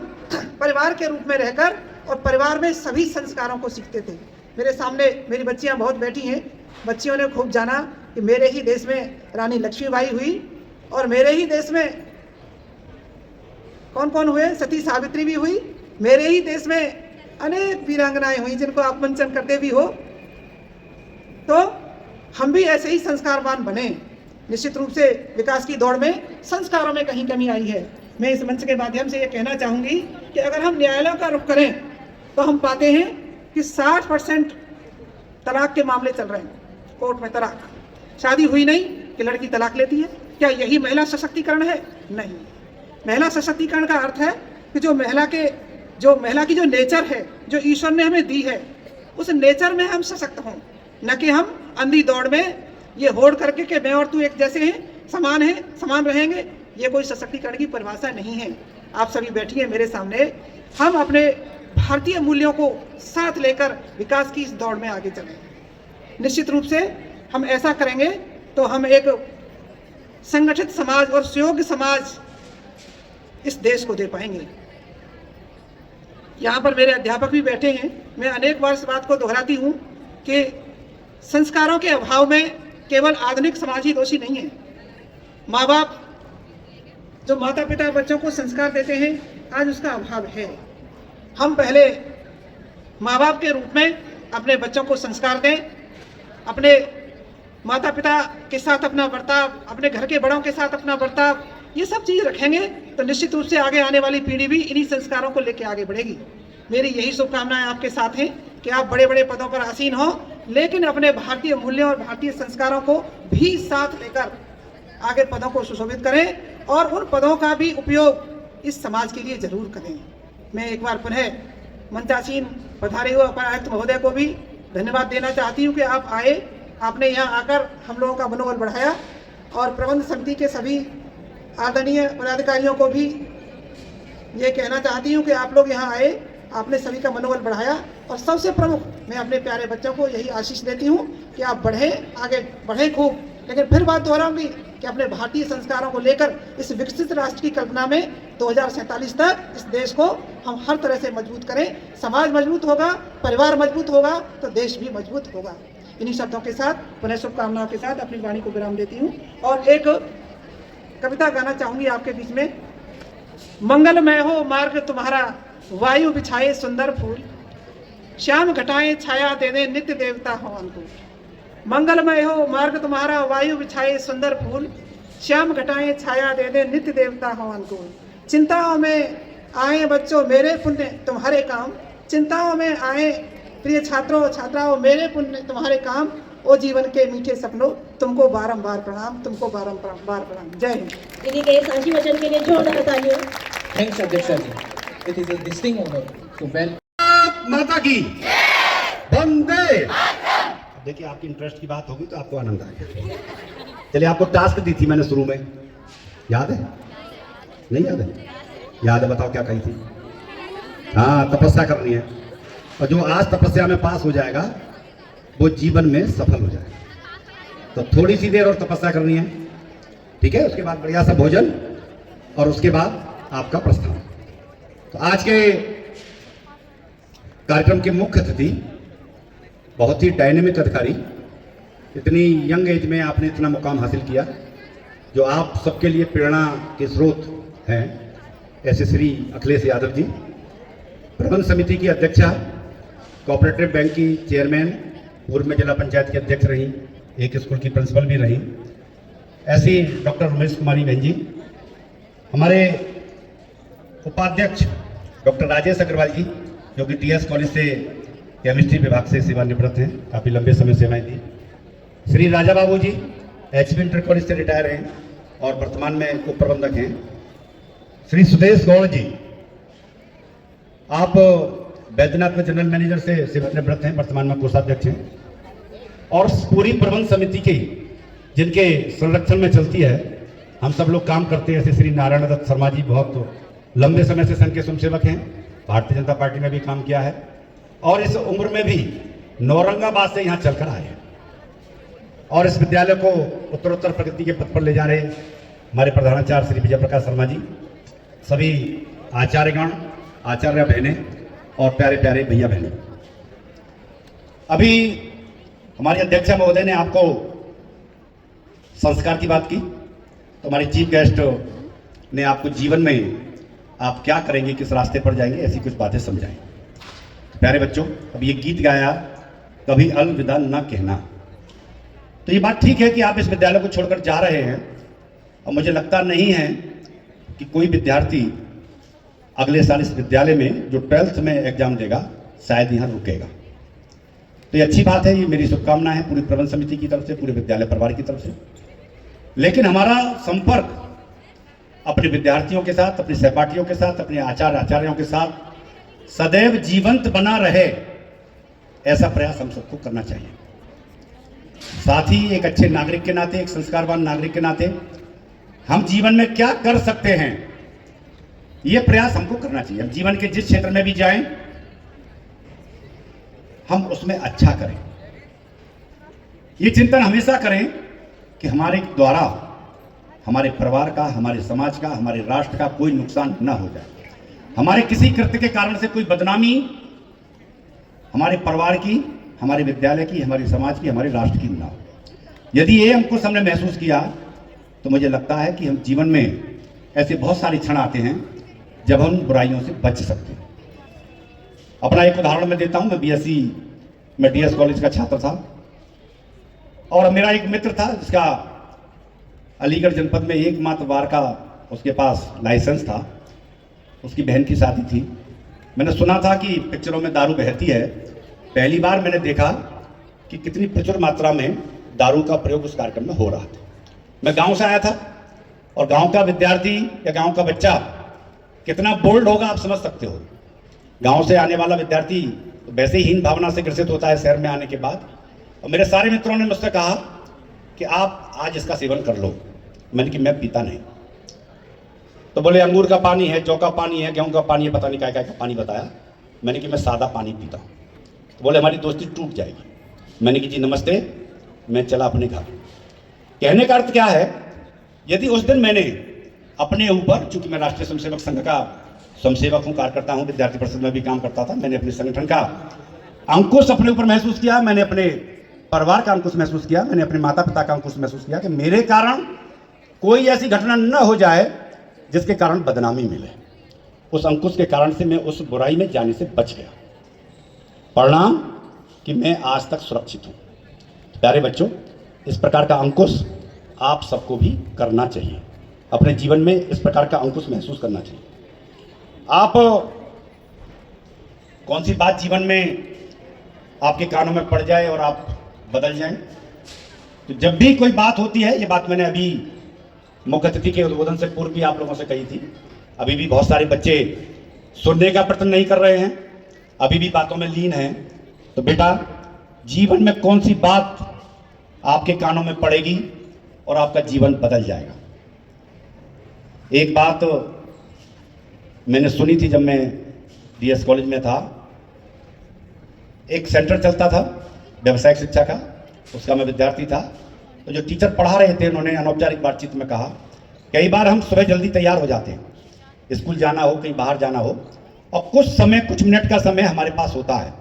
परिवार के रूप में रहकर और परिवार में सभी संस्कारों को सीखते थे। मेरे सामने मेरी बच्चियां बहुत बैठी हैं। बच्चियों ने खूब जाना कि मेरे ही देश में रानी लक्ष्मीबाई हुई और मेरे ही देश में कौन कौन हुए, सती सावित्री भी हुई। मेरे ही देश में अनेक वीरांगनाएं हुई जिनको आप मंचन करते भी हो। तो हम भी ऐसे ही संस्कारवान बने। निश्चित रूप से विकास की दौड़ में संस्कारों में कहीं कमी आई है। मैं इस मंच के माध्यम से ये कहना चाहूँगी कि अगर हम न्यायालयों का रुख करें तो हम पाते हैं कि 60% तलाक के मामले चल रहे हैं कोर्ट में। तलाक, शादी हुई नहीं कि लड़की तलाक लेती है। क्या यही महिला सशक्तिकरण है? नहीं। महिला सशक्तिकरण का अर्थ है कि जो महिला की जो नेचर है, जो ईश्वर ने हमें दी है, उस नेचर में हम सशक्त हों, न कि हम अंधी दौड़ में ये होड़ करके कि मैं और तू एक जैसे हैं, समान रहेंगे। ये कोई सशक्तिकरण की परिभाषा नहीं है। आप सभी बैठिए मेरे सामने, हम अपने भारतीय मूल्यों को साथ लेकर विकास की इस दौड़ में आगे चलें। निश्चित रूप से हम ऐसा करेंगे तो हम एक संगठित समाज और सुयोग्य समाज इस देश को दे पाएंगे। यहाँ पर मेरे अध्यापक भी बैठे हैं। मैं अनेक बार इस बात को दोहराती हूँ कि संस्कारों के अभाव में केवल आधुनिक समाज ही दोषी नहीं है। माँ बाप, जो माता पिता बच्चों को संस्कार देते हैं, आज उसका अभाव है। हम पहले माँ बाप के रूप में अपने बच्चों को संस्कार दें, अपने माता पिता के साथ अपना बर्ताव, अपने घर के बड़ों के साथ अपना बर्ताव, ये सब चीज़ रखेंगे तो निश्चित रूप से आगे आने वाली पीढ़ी भी इन्हीं संस्कारों को लेकर आगे बढ़ेगी। मेरी यही शुभकामनाएं आपके साथ हैं कि आप बड़े बड़े पदों पर आसीन हों, लेकिन अपने भारतीय मूल्यों और भारतीय संस्कारों को भी साथ लेकर आगे पदों को सुशोभित करें और उन पदों का भी उपयोग इस समाज के लिए जरूर करें। मैं एक बार पुनः मंचासीन पधारे हुए उपायुक्त महोदय को भी धन्यवाद देना चाहती हूँ कि आप आए, आपने यहाँ आकर हम लोगों का मनोबल बढ़ाया, और प्रबंध समिति के सभी आदरणीय पदाधिकारियों को भी ये कहना चाहती हूँ कि आप लोग यहाँ आए, आपने सभी का मनोबल बढ़ाया। और सबसे प्रमुख मैं अपने प्यारे बच्चों को यही आशीष देती हूँ कि आप बढ़ें, आगे बढ़ें खूब। लेकिन फिर बात दोहराऊंगी कि अपने भारतीय संस्कारों को लेकर इस विकसित राष्ट्र की कल्पना में 2047 तक इस देश को हम हर तरह से मजबूत करें। समाज मजबूत होगा, परिवार मजबूत होगा तो देश भी मजबूत होगा। इन्हीं शब्दों के साथ पुनः शुभकामनाओं के साथ अपनी वाणी को विराम देती हूँ और एक कविता गाना चाहूंगी आपके बीच में। मंगलमय हो मार्ग तुम्हारा, वायु बिछाए सुंदर फूल, श्याम घटाएं छाया दे दे नित्य देवता हो अनुकूल। मंगलमय हो मार्ग तुम्हारा, वायु बिछाए सुंदर फूल, श्याम घटाएं छाया दे दे नित्य देवता हो अनुकूल। चिंताओं में आए बच्चों मेरे पुण्य तुम्हारे काम, चिंताओं में आए प्रिय छात्रों छात्राओं मेरे पुण्य तुम्हारे काम। ओ जीवन के मीठे सपनों तुमको बारंबार प्रणाम, तुमको बारंबार प्रणाम। जय हिंद। दीदी के सांची वचन के लिए जोरदार तालियां। थैंक्स अध्यक्षा ji, it is a distinct honour to well माता की वंदे। देखिए आपकी इंटरेस्ट की बात होगी तो आपको आनंद आएगा। चलिए, आपको टास्क दी थी मैंने शुरू में, याद है? नहीं याद है? याद है, बताओ क्या कही थी? हाँ, तपस्या करनी है, और जो आज तपस्या में पास हो जाएगा वो जीवन में सफल हो जाएगा। तो थोड़ी सी देर और तपस्या करनी है, ठीक है? उसके बाद बढ़िया सा भोजन और उसके बाद आपका प्रस्थान। तो आज के कार्यक्रम के मुख्य अतिथि बहुत ही डायनेमिक अधिकारी, इतनी यंग एज में आपने इतना मुकाम हासिल किया, जो आप सबके लिए प्रेरणा के स्रोत हैं, ऐसे श्री अखिलेश यादव जी, प्रबंध समिति की अध्यक्षा, कोऑपरेटिव बैंक की चेयरमैन, पूर्व में जिला पंचायत की अध्यक्ष रही, एक स्कूल की प्रिंसिपल भी रही, ऐसी डॉक्टर उमेश कुमारी बहन जी, हमारे उपाध्यक्ष डॉक्टर राजेश अग्रवाल जी, जो कि टीएस कॉलेज से केमिस्ट्री विभाग से सेवानिवृत्त हैं, काफ़ी लंबे समय सेवाएं दी। श्री राजा बाबू जी एचपी इंटर कॉलेज से रिटायर हैं और वर्तमान में उप प्रबंधक हैं। श्री सुदेश गौड़ जी, आप बैद्यनाथ में जनरल मैनेजर से सेवानिवृत्त हैं, वर्तमान में कोषाध्यक्ष हैं। और पूरी प्रबंध समिति की जिनके संरक्षण में चलती है, हम सब लोग काम करते हैं, ऐसे श्री नारायण दत्त शर्मा जी बहुत लंबे समय से संघ के स्वयंसेवक हैं, भारतीय जनता पार्टी में भी काम किया है और इस उम्र में भी नौरंगाबाद से यहाँ चलकर आए हैं और इस विद्यालय को उत्तरोत्तर प्रगति के पथ पर ले जा रहे हमारे प्रधानाचार्य श्री विजय प्रकाश शर्मा जी, सभी आचार्यगण, आचार्य बहनें और प्यारे प्यारे भैया बहनें। अभी हमारी अध्यक्षा महोदय ने आपको संस्कार की बात की, तो हमारे चीफ गेस्ट ने आपको जीवन में आप क्या करेंगे, किस रास्ते पर जाएंगे, ऐसी कुछ बातें समझाएं। प्यारे बच्चों, अब ये गीत गाया, कभी अलविदा न कहना, तो ये बात ठीक है कि आप इस विद्यालय को छोड़कर जा रहे हैं और मुझे लगता नहीं है कि कोई विद्यार्थी अगले साल इस विद्यालय में जो 12th में एग्जाम देगा शायद यहाँ रुकेगा। तो ये अच्छी बात है, ये मेरी शुभकामना है पूरी प्रबंध समिति की तरफ से, पूरे विद्यालय परिवार की तरफ से। लेकिन हमारा संपर्क अपने विद्यार्थियों के साथ, अपने सहपाठियों के साथ, अपने आचार्यों के साथ सदैव जीवंत बना रहे, ऐसा प्रयास हम सबको करना चाहिए। साथ ही एक अच्छे नागरिक के नाते, एक संस्कारवान नागरिक के नाते हम जीवन में क्या कर सकते हैं, यह प्रयास हमको करना चाहिए। हम जीवन के जिस क्षेत्र में भी जाएं, हम उसमें अच्छा करें। ये चिंतन हमेशा करें कि हमारे द्वारा हमारे परिवार का, हमारे समाज का, हमारे राष्ट्र का कोई नुकसान न हो जाए। हमारे किसी कृत्य के कारण से कोई बदनामी हमारे परिवार की, हमारे विद्यालय की, हमारे समाज की, हमारे राष्ट्र की न हो। यदि ये हमको हमने महसूस किया तो मुझे लगता है कि हम जीवन में ऐसे बहुत सारे क्षण आते हैं जब हम बुराइयों से बच सकते हैं। अपना एक उदाहरण मैं देता हूं। मैं बीएससी में डीएस कॉलेज का छात्र था और मेरा एक मित्र था जिसका अलीगढ़ जनपद में एकमात्र बार का उसके पास लाइसेंस था। उसकी बहन की शादी थी। मैंने सुना था कि पिक्चरों में दारू बहती है। पहली बार मैंने देखा कि कितनी प्रचुर मात्रा में दारू का प्रयोग उस कार्यक्रम में हो रहा था। मैं गांव से आया था और गांव का विद्यार्थी या गांव का बच्चा कितना बोल्ड होगा आप समझ सकते हो। गांव से आने वाला विद्यार्थी वैसे ही हीन भावना से ग्रसित होता है शहर में आने के बाद। और मेरे सारे मित्रों ने मुझसे कहा कि आप आज इसका सेवन कर लो। मैंने कि मैं पीता नहीं। तो बोले अंगूर का पानी है, जौ का पानी है, गेहूं का पानी है, पता नहीं क्या क्या का पानी बताया। मैंने कि मैं सादा पानी पीता हूँ। तो बोले हमारी दोस्ती टूट जाएगी। मैंने कि जी नमस्ते, मैं चला अपने घर। कहने का अर्थ क्या है, यदि उस दिन मैंने अपने ऊपर, चूंकि मैं राष्ट्रीय स्वयंसेवक संघ का स्वयंसेवक हूँ, कार्यकर्ता हूँ, विद्यार्थी परिषद में भी काम करता था, मैंने अपने संगठन का अंकुश अपने ऊपर महसूस किया, मैंने अपने परिवार का अंकुश महसूस किया, मैंने अपने माता पिता का अंकुश महसूस किया कि मेरे कारण कोई ऐसी घटना न हो जाए जिसके कारण बदनामी मिले। उस अंकुश के कारण से मैं उस बुराई में जाने से बच गया। परिणाम कि मैं आज तक सुरक्षित हूँ। प्यारे बच्चों, इस प्रकार का अंकुश आप सबको भी करना चाहिए। अपने जीवन में इस प्रकार का अंकुश महसूस करना चाहिए। आप कौन सी बात जीवन में आपके कानों में पड़ जाए और आप बदल जाएं, तो जब भी कोई बात होती है, ये बात मैंने अभी मुख्य अतिथि के उद्बोधन से पूर्व भी आप लोगों से कही थी। अभी भी बहुत सारे बच्चे सुनने का प्रयत्न नहीं कर रहे हैं, अभी भी बातों में लीन हैं। तो बेटा, जीवन में कौन सी बात आपके कानों में पड़ेगी और आपका जीवन बदल जाएगा। एक बात मैंने सुनी थी जब मैं डीएस कॉलेज में था। एक सेंटर चलता था व्यावसायिक शिक्षा का, उसका मैं विद्यार्थी था। तो जो टीचर पढ़ा रहे थे, उन्होंने अनौपचारिक बातचीत में कहा, कई बार हम सुबह जल्दी तैयार हो जाते हैं, स्कूल जाना हो, कहीं बाहर जाना हो, और कुछ मिनट का समय हमारे पास होता है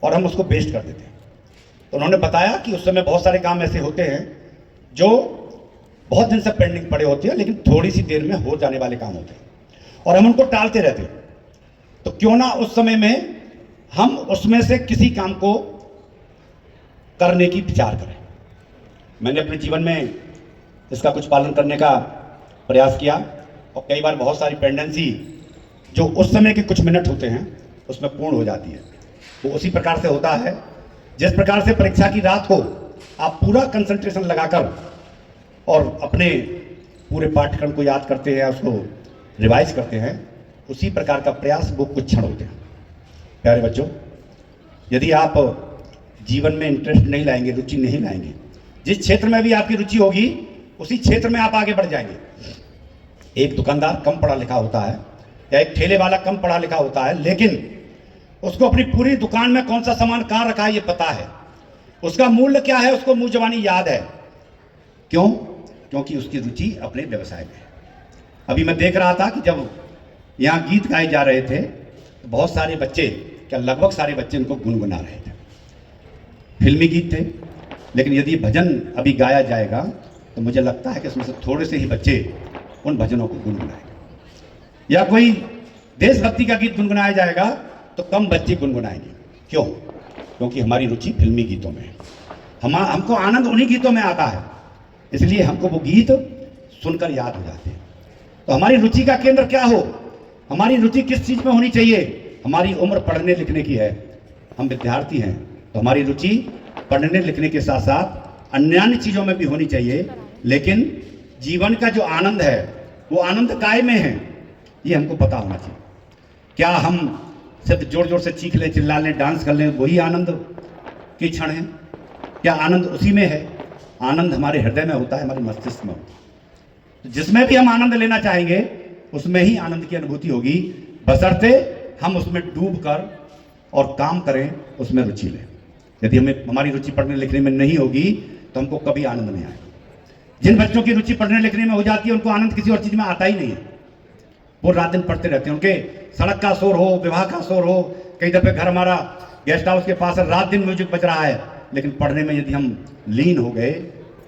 और हम उसको वेस्ट कर देते हैं। तो उन्होंने बताया कि उस समय बहुत सारे काम ऐसे होते हैं जो बहुत दिन से पेंडिंग पड़े होते हैं, लेकिन थोड़ी सी देर में हो जाने वाले काम होते हैं और हम उनको टालते रहते हैं। तो क्यों ना उस समय में हम उसमें से किसी काम को करने की विचार करें। मैंने अपने जीवन में इसका कुछ पालन करने का प्रयास किया और कई बार बहुत सारी पेंडेंसी जो उस समय के कुछ मिनट होते हैं उसमें पूर्ण हो जाती है। वो उसी प्रकार से होता है जिस प्रकार से परीक्षा की रात को आप पूरा कंसंट्रेशन लगाकर और अपने पूरे पाठ्यक्रम को याद करते हैं, उसको रिवाइज करते हैं, उसी प्रकार का प्रयास वो कुछ क्षण होते हैं। प्यारे बच्चों, यदि आप जीवन में इंटरेस्ट नहीं लाएंगे, रुचि नहीं लाएंगे, जिस क्षेत्र में भी आपकी रुचि होगी उसी क्षेत्र में आप आगे बढ़ जाएंगे। एक दुकानदार कम पढ़ा लिखा होता है या एक ठेले वाला कम पढ़ा लिखा होता है, लेकिन उसको अपनी पूरी दुकान में कौन सा सामान कहाँ रखा है ये पता है, उसका मूल्य क्या है उसको मुंह जबानी याद है। क्यों? क्योंकि उसकी रुचि अपने व्यवसाय में है। अभी मैं देख रहा था कि जब यहाँ गीत गाए जा रहे थे तो बहुत सारे बच्चे, क्या लगभग सारे बच्चे उनको गुनगुना रहे थे। फिल्मी गीत थे, लेकिन यदि भजन अभी गाया जाएगा तो मुझे लगता है कि इसमें से थोड़े से ही बच्चे उन भजनों को गुनगुनाएंगे। या कोई देशभक्ति का गीत गुनगुनाया जाएगा तो कम बच्चे गुनगुनाएंगे। क्यों? क्योंकि हमारी रुचि फिल्मी गीतों में है। हमको आनंद उन्हीं गीतों में आता है, इसलिए हमको वो गीत सुनकर याद हो जाते हैं। तो हमारी रुचि का केंद्र क्या हो, हमारी रुचि किस चीज़ में होनी चाहिए। हमारी उम्र पढ़ने लिखने की है, हम विद्यार्थी हैं, तो हमारी रुचि पढ़ने लिखने के साथ साथ अन्य चीज़ों में भी होनी चाहिए, लेकिन जीवन का जो आनंद है वो आनंद काय में है, ये हमको पता होना चाहिए। क्या हम सिर्फ जोर जोर से चीख लें, चिल्ला लें, डांस कर लें, वही आनंद के क्षण है? क्या आनंद उसी में है? आनंद हमारे हृदय में होता है, हमारे मस्तिष्क में होता है। तो जिसमें भी हम आनंद लेना चाहेंगे उसमें ही आनंद की अनुभूति होगी, बशर्ते हम उसमें डूब कर और काम करें, उसमें रुचि लें। यदि हमें हमारी रुचि पढ़ने लिखने में नहीं होगी तो हमको कभी आनंद नहीं आएगा। जिन बच्चों की रुचि पढ़ने लिखने में हो जाती है उनको आनंद किसी और चीज में आता ही नहीं है। वो रात दिन पढ़ते रहते हैं। उनके सड़क का शोर हो, विवाह का शोर हो, कई दफे घर हमारा गेस्ट हाउस के पास है, रात दिन म्यूजिक बज रहा है, लेकिन पढ़ने में यदि हम लीन हो गए,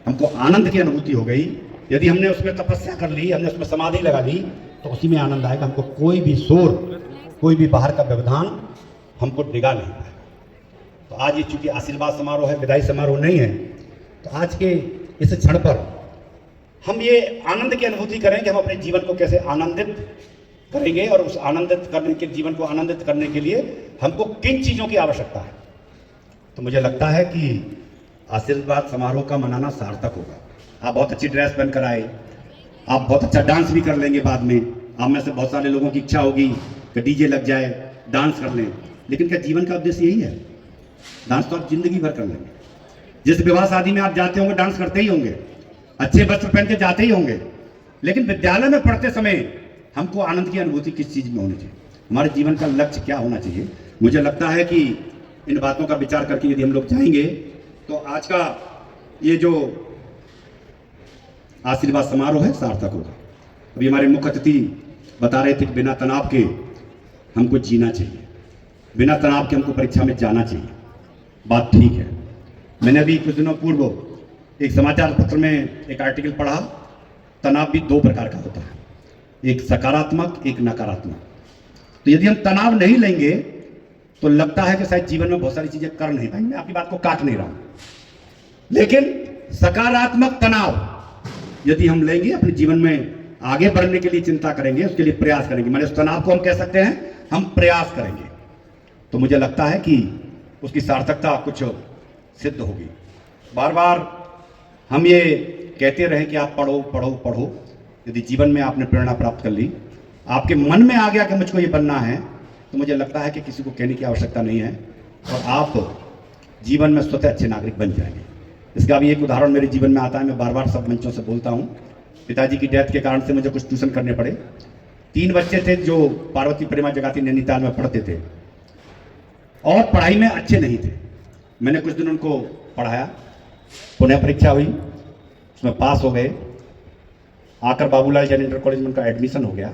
हमको आनंद की अनुभूति हो गई, यदि हमने उसमें तपस्या कर ली, हमने उसमें समाधि लगा ली, तो उसी में आनंद आएगा। हमको कोई भी शोर, कोई भी बाहर का व्यवधान हमको डिगा नहीं पाएगा। तो आज ये चूंकि आशीर्वाद समारोह है, विदाई समारोह नहीं है, तो आज के इस क्षण पर हम ये आनंद की अनुभूति करें कि हम अपने जीवन को कैसे आनंदित करेंगे, और उस आनंदित करने के जीवन को आनंदित करने के लिए हमको किन चीज़ों की आवश्यकता है। तो मुझे लगता है कि आशीर्वाद समारोह का मनाना सार्थक होगा। आप बहुत अच्छी ड्रेस पहनकर आए, आप बहुत अच्छा डांस भी कर लेंगे बाद में। आप में से बहुत सारे लोगों की इच्छा होगी कि डीजे लग जाए, डांस कर लें, लेकिन क्या जीवन का उद्देश्य यही है? डांस तो आप जिंदगी भर कर लेंगे। जिस विवाह शादी में आप जाते होंगे डांस करते ही होंगे, अच्छे वस्त्र पहन के जाते ही होंगे, लेकिन विद्यालय में पढ़ते समय हमको आनंद की अनुभूति किस चीज में होनी चाहिए? हमारे जीवन का लक्ष्य क्या होना चाहिए? मुझे लगता है कि इन बातों का विचार करके यदि हम लोग जाएंगे तो आज का ये जो आशीर्वाद समारोह है सार्थक होगा। अभी हमारे मुख्य अतिथि बता रहे थे कि बिना तनाव के हमको जीना चाहिए, बिना तनाव के हमको परीक्षा में जाना चाहिए। बात ठीक है। मैंने अभी कुछ दिनों पूर्व एक समाचार पत्र में एक आर्टिकल पढ़ा, तनाव भी दो प्रकार का होता है, एक सकारात्मक, एक नकारात्मक। तो यदि हम तनाव नहीं लेंगे तो लगता है कि शायद जीवन में बहुत सारी चीजें कर नहीं पाएंगे। मैं आपकी बात को काट नहीं रहा हूं, लेकिन सकारात्मक तनाव यदि हम लेंगे, अपने जीवन में आगे बढ़ने के लिए चिंता करेंगे, उसके लिए प्रयास करेंगे, माने उस तनाव को हम कह सकते हैं हम प्रयास करेंगे, तो मुझे लगता है कि उसकी सार्थकता कुछ सिद्ध होगी। बार बार हम ये कहते रहे कि आप पढ़ो पढ़ो पढ़ो, यदि जीवन में आपने प्रेरणा प्राप्त कर ली, आपके मन में आ गया कि मुझको ये बनना है, तो मुझे लगता है कि किसी को कहने की आवश्यकता नहीं है और आप जीवन में स्वतः अच्छे नागरिक बन जाएंगे। इसका भी एक उदाहरण मेरे जीवन में आता है, मैं बार बार सब मंचों से बोलता हूँ। पिताजी की डेथ के कारण से मुझे कुछ ट्यूशन करने पड़े। 3 बच्चे थे जो पार्वती प्रेमा जगाती नैनीताल में पढ़ते थे और पढ़ाई में अच्छे नहीं थे। मैंने कुछ दिन उनको पढ़ाया, पुनः परीक्षा हुई, उसमें पास हो गए। आकर बाबूलाल जैन इंटर कॉलेज में उनका एडमिशन हो गया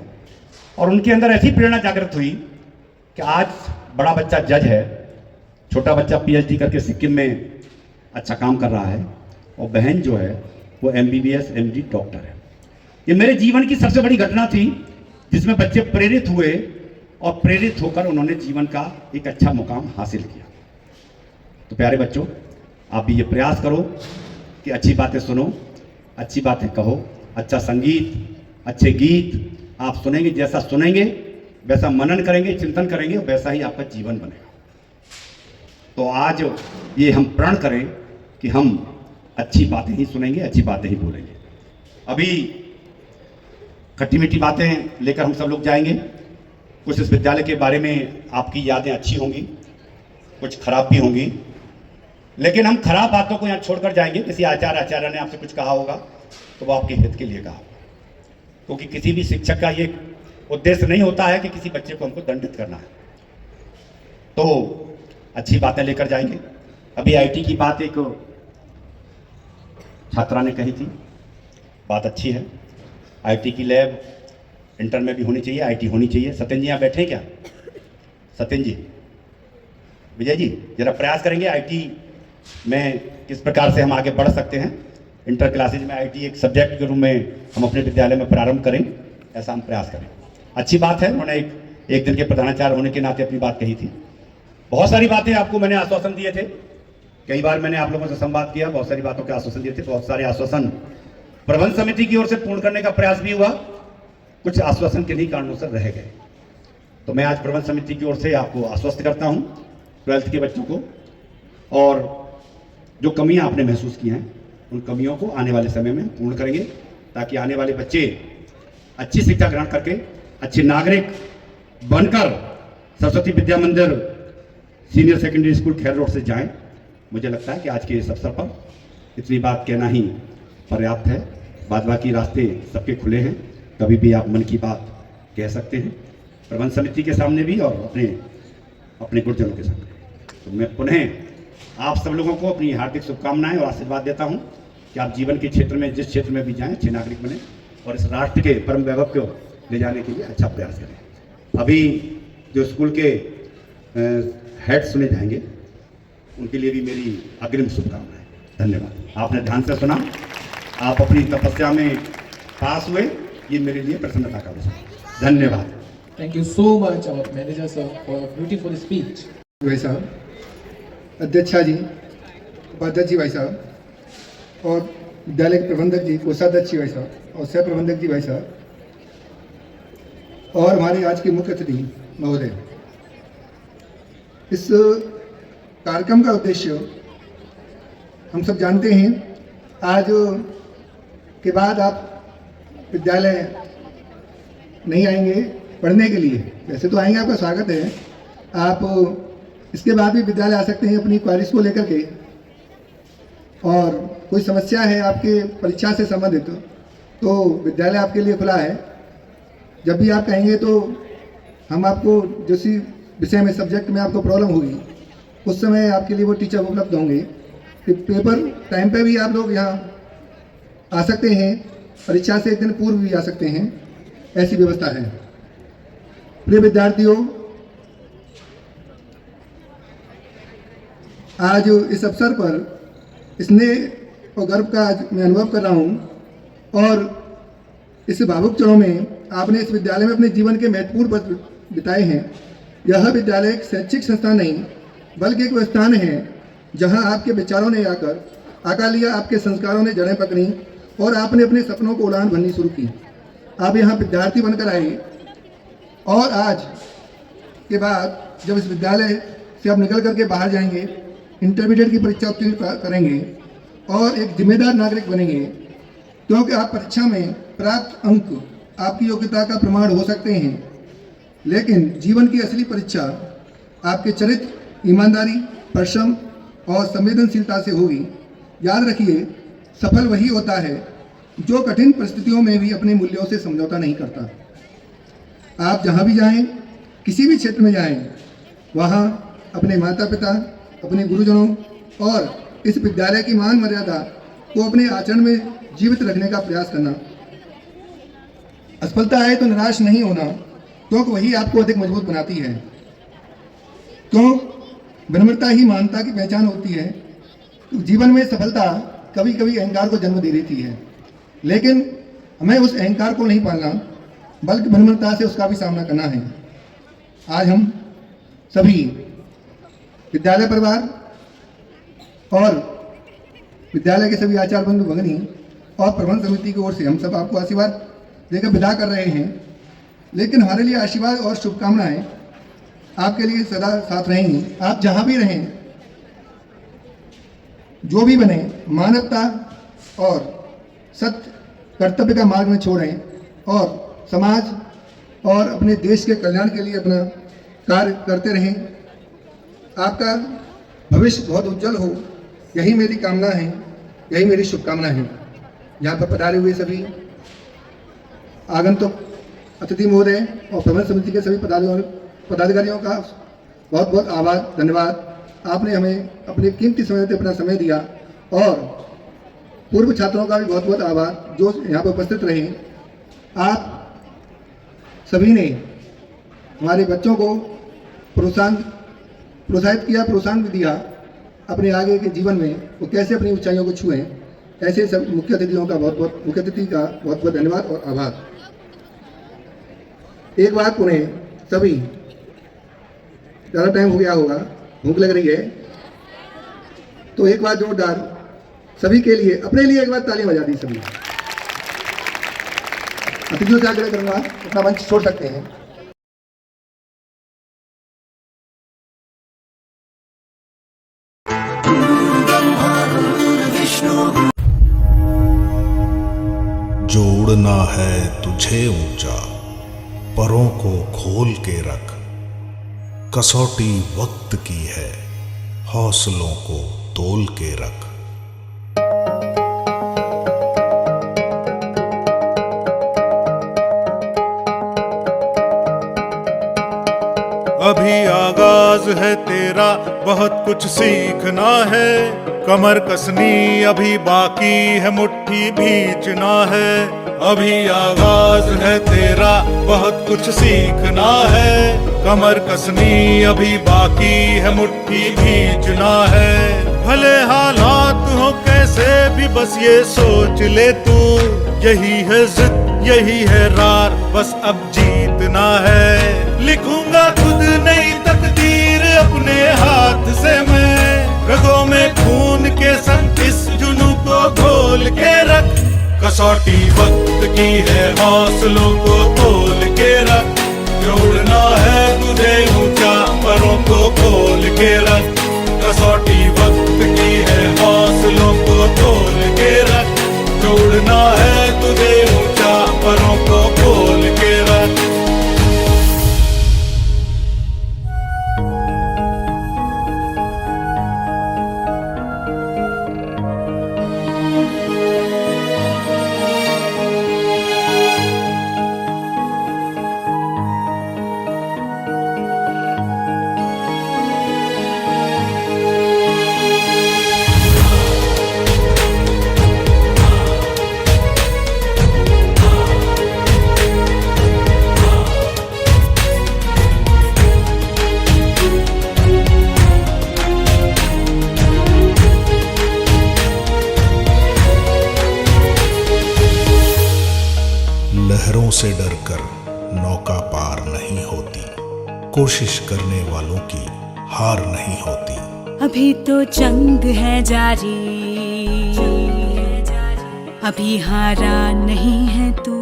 और उनके अंदर ऐसी प्रेरणा जागृत हुई कि आज बड़ा बच्चा जज है, छोटा बच्चा पीएचडी करके सिक्किम में अच्छा काम कर रहा है और बहन जो है वो एमबीबीएस एमडी डॉक्टर है। ये मेरे जीवन की सबसे बड़ी घटना थी जिसमें बच्चे प्रेरित हुए और प्रेरित होकर उन्होंने जीवन का एक अच्छा मुकाम हासिल किया। तो प्यारे बच्चों, आप भी ये प्रयास करो कि अच्छी बातें सुनो, अच्छी बातें कहो, अच्छा संगीत, अच्छे गीत आप सुनेंगे, जैसा सुनेंगे वैसा मनन करेंगे, चिंतन करेंगे, वैसा ही आपका जीवन बनेगा। तो आज ये हम प्रण करें कि हम अच्छी बातें ही सुनेंगे, अच्छी बातें ही बोलेंगे। अभी खट्टी मीठी बातें लेकर हम सब लोग जाएंगे। कुछ इस विद्यालय के बारे में आपकी यादें अच्छी होंगी, कुछ खराब भी होंगी, लेकिन हम खराब बातों को यहाँ छोड़कर जाएंगे। किसी आचार्य ने आपसे कुछ कहा होगा तो वो आपके हित के लिए कहा, क्योंकि किसी भी शिक्षक का ये उद्देश्य नहीं होता है कि किसी बच्चे को हमको दंडित करना है। तो अच्छी बातें लेकर जाएंगे। अभी आईटी की बात एक छात्रा ने कही थी, बात अच्छी है। आईटी की लैब इंटर में भी होनी चाहिए, आईटी होनी चाहिए। सत्यन जी यहाँ बैठे हैं क्या? सत्यन जी, विजय जी, जरा प्रयास करेंगे आईटी में किस प्रकार से हम आगे बढ़ सकते हैं। इंटर क्लासेज में आईटी एक सब्जेक्ट के रूप में हम अपने विद्यालय में प्रारंभ करें, ऐसा हम प्रयास करें। अच्छी बात है, उन्होंने एक दिन के प्रधानाचार्य होने के नाते अपनी बात कही थी। बहुत सारी बातें आपको मैंने आश्वासन दिए थे, कई बार मैंने आप लोगों से संवाद किया, बहुत सारी बातों के आश्वासन दिए थे। बहुत सारे आश्वासन प्रबंध समिति की ओर से पूर्ण करने का प्रयास भी हुआ, कुछ आश्वासन किन्हीं कारणों से रह गए। तो मैं आज प्रबंध समिति की ओर से आपको आश्वस्त करता हूँ 12th के बच्चों को, और जो कमियां आपने महसूस की हैं उन कमियों को आने वाले समय में पूर्ण करेंगे, ताकि आने वाले बच्चे अच्छी शिक्षा ग्रहण करके अच्छे नागरिक बनकर सरस्वती विद्या मंदिर सीनियर सेकेंडरी स्कूल खैर रोड से जाएं। मुझे लगता है कि आज के इस अवसर पर इतनी बात कहना ही पर्याप्त है। बाद बाकी रास्ते सबके खुले हैं, कभी भी आप मन की बात कह सकते हैं, प्रबंध समिति के सामने भी और अपने गुरुजनों के सामने। तो मैं पुनः आप सब लोगों को अपनी हार्दिक शुभकामनाएं और आशीर्वाद देता हूं कि आप जीवन के क्षेत्र में जिस क्षेत्र में भी जाएं अच्छे नागरिक बने और इस राष्ट्र के परम वैभव को ले जाने के लिए अच्छा प्रयास करें। अभी जो स्कूल के हेड सुने जाएंगे उनके लिए भी मेरी अग्रिम शुभकामनाएं। धन्यवाद। आपने ध्यान से सुना, आप अपनी तपस्या में पास हुए, ये मेरे लिए प्रसन्नता का विषय। धन्यवाद। Thank you so much, our manager sir, for a beautiful speech. भाई साहब, अध्यक्षा जी, उपाध्यक्ष जी भाई साहब, और विद्यालय के प्रबंधक जी, कोषाध्यक्ष जी भाई साहब, और सह प्रबंधक जी भाई साहब, और हमारे आज के मुख्य अतिथि महोदय। इस कार्यक्रम का उद्देश्य हम सब जानते हैं। आज के बाद आप विद्यालय नहीं आएंगे पढ़ने के लिए, वैसे तो आएंगे, आपका स्वागत है। आप इसके बाद भी विद्यालय आ सकते हैं अपनी क्वारीज को लेकर के, और कोई समस्या है आपके परीक्षा से संबंधित तो विद्यालय आपके लिए खुला है। जब भी आप कहेंगे तो हम आपको जिस विषय में, सब्जेक्ट में आपको प्रॉब्लम होगी उस समय आपके लिए वो टीचर उपलब्ध होंगे। पेपर टाइम पे भी आप लोग यहाँ आ सकते हैं, परीक्षा से एक दिन पूर्व भी आ सकते हैं, ऐसी व्यवस्था है। प्रिय विद्यार्थियों, आज इस अवसर पर स्नेह और गर्व का आज मैं अनुभव कर रहा हूँ, और इस भावुक क्षणों में आपने इस विद्यालय में अपने जीवन के महत्वपूर्ण वर्ष बिताए हैं। यह विद्यालय एक शैक्षिक संस्थान नहीं बल्कि एक वो स्थान है जहाँ आपके विचारों ने आकार लिया, आपके संस्कारों ने जड़ें पकड़ी और आपने अपने सपनों को उड़ान भरनी शुरू की। आप यहाँ विद्यार्थी बनकर आए, और आज के बाद जब इस विद्यालय से आप निकल करके बाहर जाएंगे, इंटरमीडिएट की परीक्षा उत्तीर्ण करेंगे और एक जिम्मेदार नागरिक बनेंगे, क्योंकि आप परीक्षा में प्राप्त अंक आपकी योग्यता का प्रमाण हो सकते हैं, लेकिन जीवन की असली परीक्षा आपके चरित्र, ईमानदारी, परिश्रम और संवेदनशीलता से होगी। याद रखिए, सफल वही होता है जो कठिन परिस्थितियों में भी अपने मूल्यों से समझौता नहीं करता। आप जहाँ भी जाएं, किसी भी क्षेत्र में जाएं, वहाँ अपने माता पिता, अपने गुरुजनों और इस विद्यालय की मान मर्यादा को अपने आचरण में जीवित रखने का प्रयास करना। असफलता आए तो निराश नहीं होना, क्योंकि वही आपको अधिक मजबूत बनाती है। क्यों? विनम्रता ही महानता की पहचान होती है। तो जीवन में सफलता कभी कभी अहंकार को जन्म दे देती है, लेकिन हमें उस अहंकार को नहीं पालना बल्कि विनम्रता से उसका भी सामना करना है। आज हम सभी विद्यालय परिवार और विद्यालय के सभी आचार्य बंधु भगिनी और प्रबंध समिति की ओर से हम सब आपको आशीर्वाद देकर विदा कर रहे हैं, लेकिन हमारे लिए आशीर्वाद और शुभकामनाएं आपके लिए सदा साथ रहेंगी। आप जहाँ भी रहें, जो भी बने, मानवता और सत्य कर्तव्य का मार्ग में छोड़ें और समाज और अपने देश के कल्याण के लिए अपना कार्य करते रहें। आपका भविष्य बहुत उज्जवल हो, यही मेरी कामना है, यही मेरी शुभकामना है। यहाँ पर पधारे हुए सभी आगंतुक अतिथि महोदय और प्रबंध समिति के सभी पदाधिकारियों का बहुत बहुत आभार, धन्यवाद। आपने हमें अपने कीमती समय से अपना समय दिया, और पूर्व छात्रों का भी बहुत बहुत आभार जो यहाँ पर उपस्थित रहे। आप सभी ने हमारे बच्चों को प्रोत्साहित किया, प्रोत्साहन भी दिया अपने आगे के जीवन में वो कैसे अपनी ऊंचाइयों को छुएं। ऐसे सब मुख्य अतिथि का बहुत बहुत धन्यवाद और आभार। एक बात पुनः सभी, ज़्यादा टाइम हो गया होगा, भूख लग रही है, तो एक बार जोरदार सभी के लिए, अपने लिए एक बार ताली बजा दी सभी। अतिथियों से आग्रह करूंगा अपना मंच छोड़ सकते हैं। जोड़ना है तुझे ऊंचा, परों को खोल के रख। कसौटी वक्त की है, हौसलों को तोल के रख। अभी आगाज है तेरा, बहुत कुछ सीखना है। कमर कसनी अभी बाकी है, मुट्ठी भींचना है। अभी आगाज है तेरा, बहुत कुछ सीखना है। कमर कसनी अभी बाकी है, मुट्ठी भींचना है। भले हालात हो कैसे भी बस ये सोच ले तू, यही है जिद यही है रार, बस अब जीतना है। लिखूंगा खुद नई तकदीर अपने हाथ से मैं, रगों में खून के संग इस जुनू को घोल के रख। कसौटी वक्त की है, हौसलों को तोल के रख। जोड़ना है तुझे ऊंचा, परों को खोल के रख। कसौटी वक्त की है, हौसलों को तोल के रख। जोड़ना है तुझे ऊंचा, परों को खोल के रख। लहरों से डरकर नौका पार नहीं होती, कोशिश करने वालों की हार नहीं होती। अभी तो जंग है जारी, अभी हारा नहीं है तू।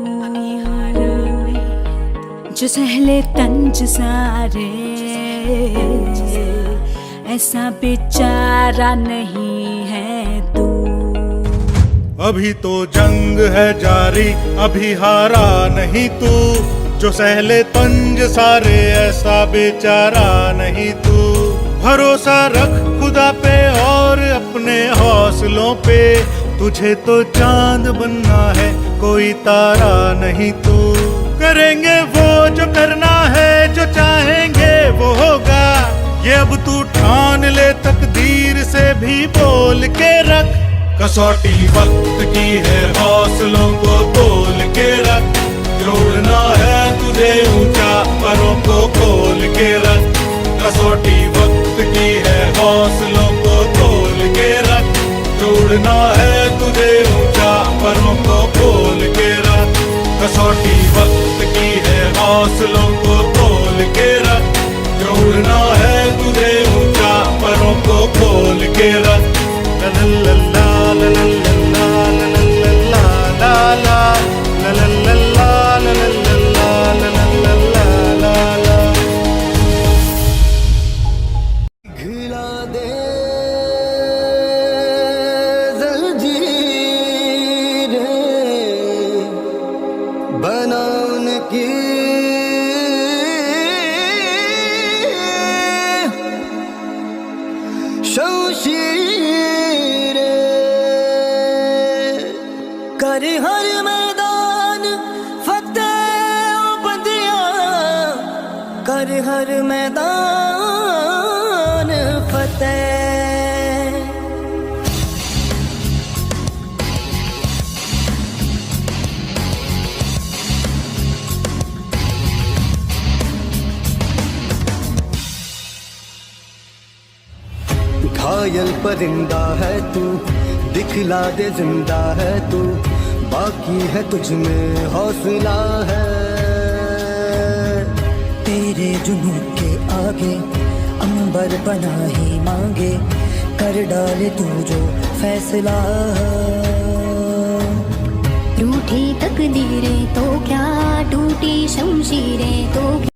जो सहले तंज सारे, ऐसा बेचारा नहीं है तू। अभी तो जंग है जारी, अभी हारा नहीं तू। जो सहले तंज सारे, ऐसा बेचारा नहीं तू। भरोसा रख खुदा पे और अपने हौसलों पे, तुझे तो चांद बनना है, कोई तारा नहीं तू। करेंगे वो जो करना है, जो चाहेंगे वो होगा। ये अब तू ठान ले, तकदीर से भी बोल के रख। कसौटी वक्त की है, हौसलों को तोल के रख। जोड़ना है तुझे ऊंचा, परों को खोल के रख। कसौटी वक्त की है, हौसलों को तोल के रख। जोड़ना है तुझे ऊंचा, परों को खोल के रख। कसौटी वक्त की है, हौसलों को तोल के रख। जोड़ना है तुझे ऊंचा, परों को खोल के रख। ला ला ला ला ला ला ला ला ला ला ला ला ला ला ला ला ला ला। घिला दे जंजीर बनाने की, शमशीर कर हर मैदान फतेह ओ बंदियां, कर हर मैदान फतेह। घायल परिंदा है तू, दिखला दे जिंदा है तू। बाकी है तुझ में हौसला है, तेरे जुनून के आगे अंबर बना ही मांगे। कर डाले तू जो फैसला, रूठी तकदीरें तो क्या, टूटी शमशीरें तो क्या।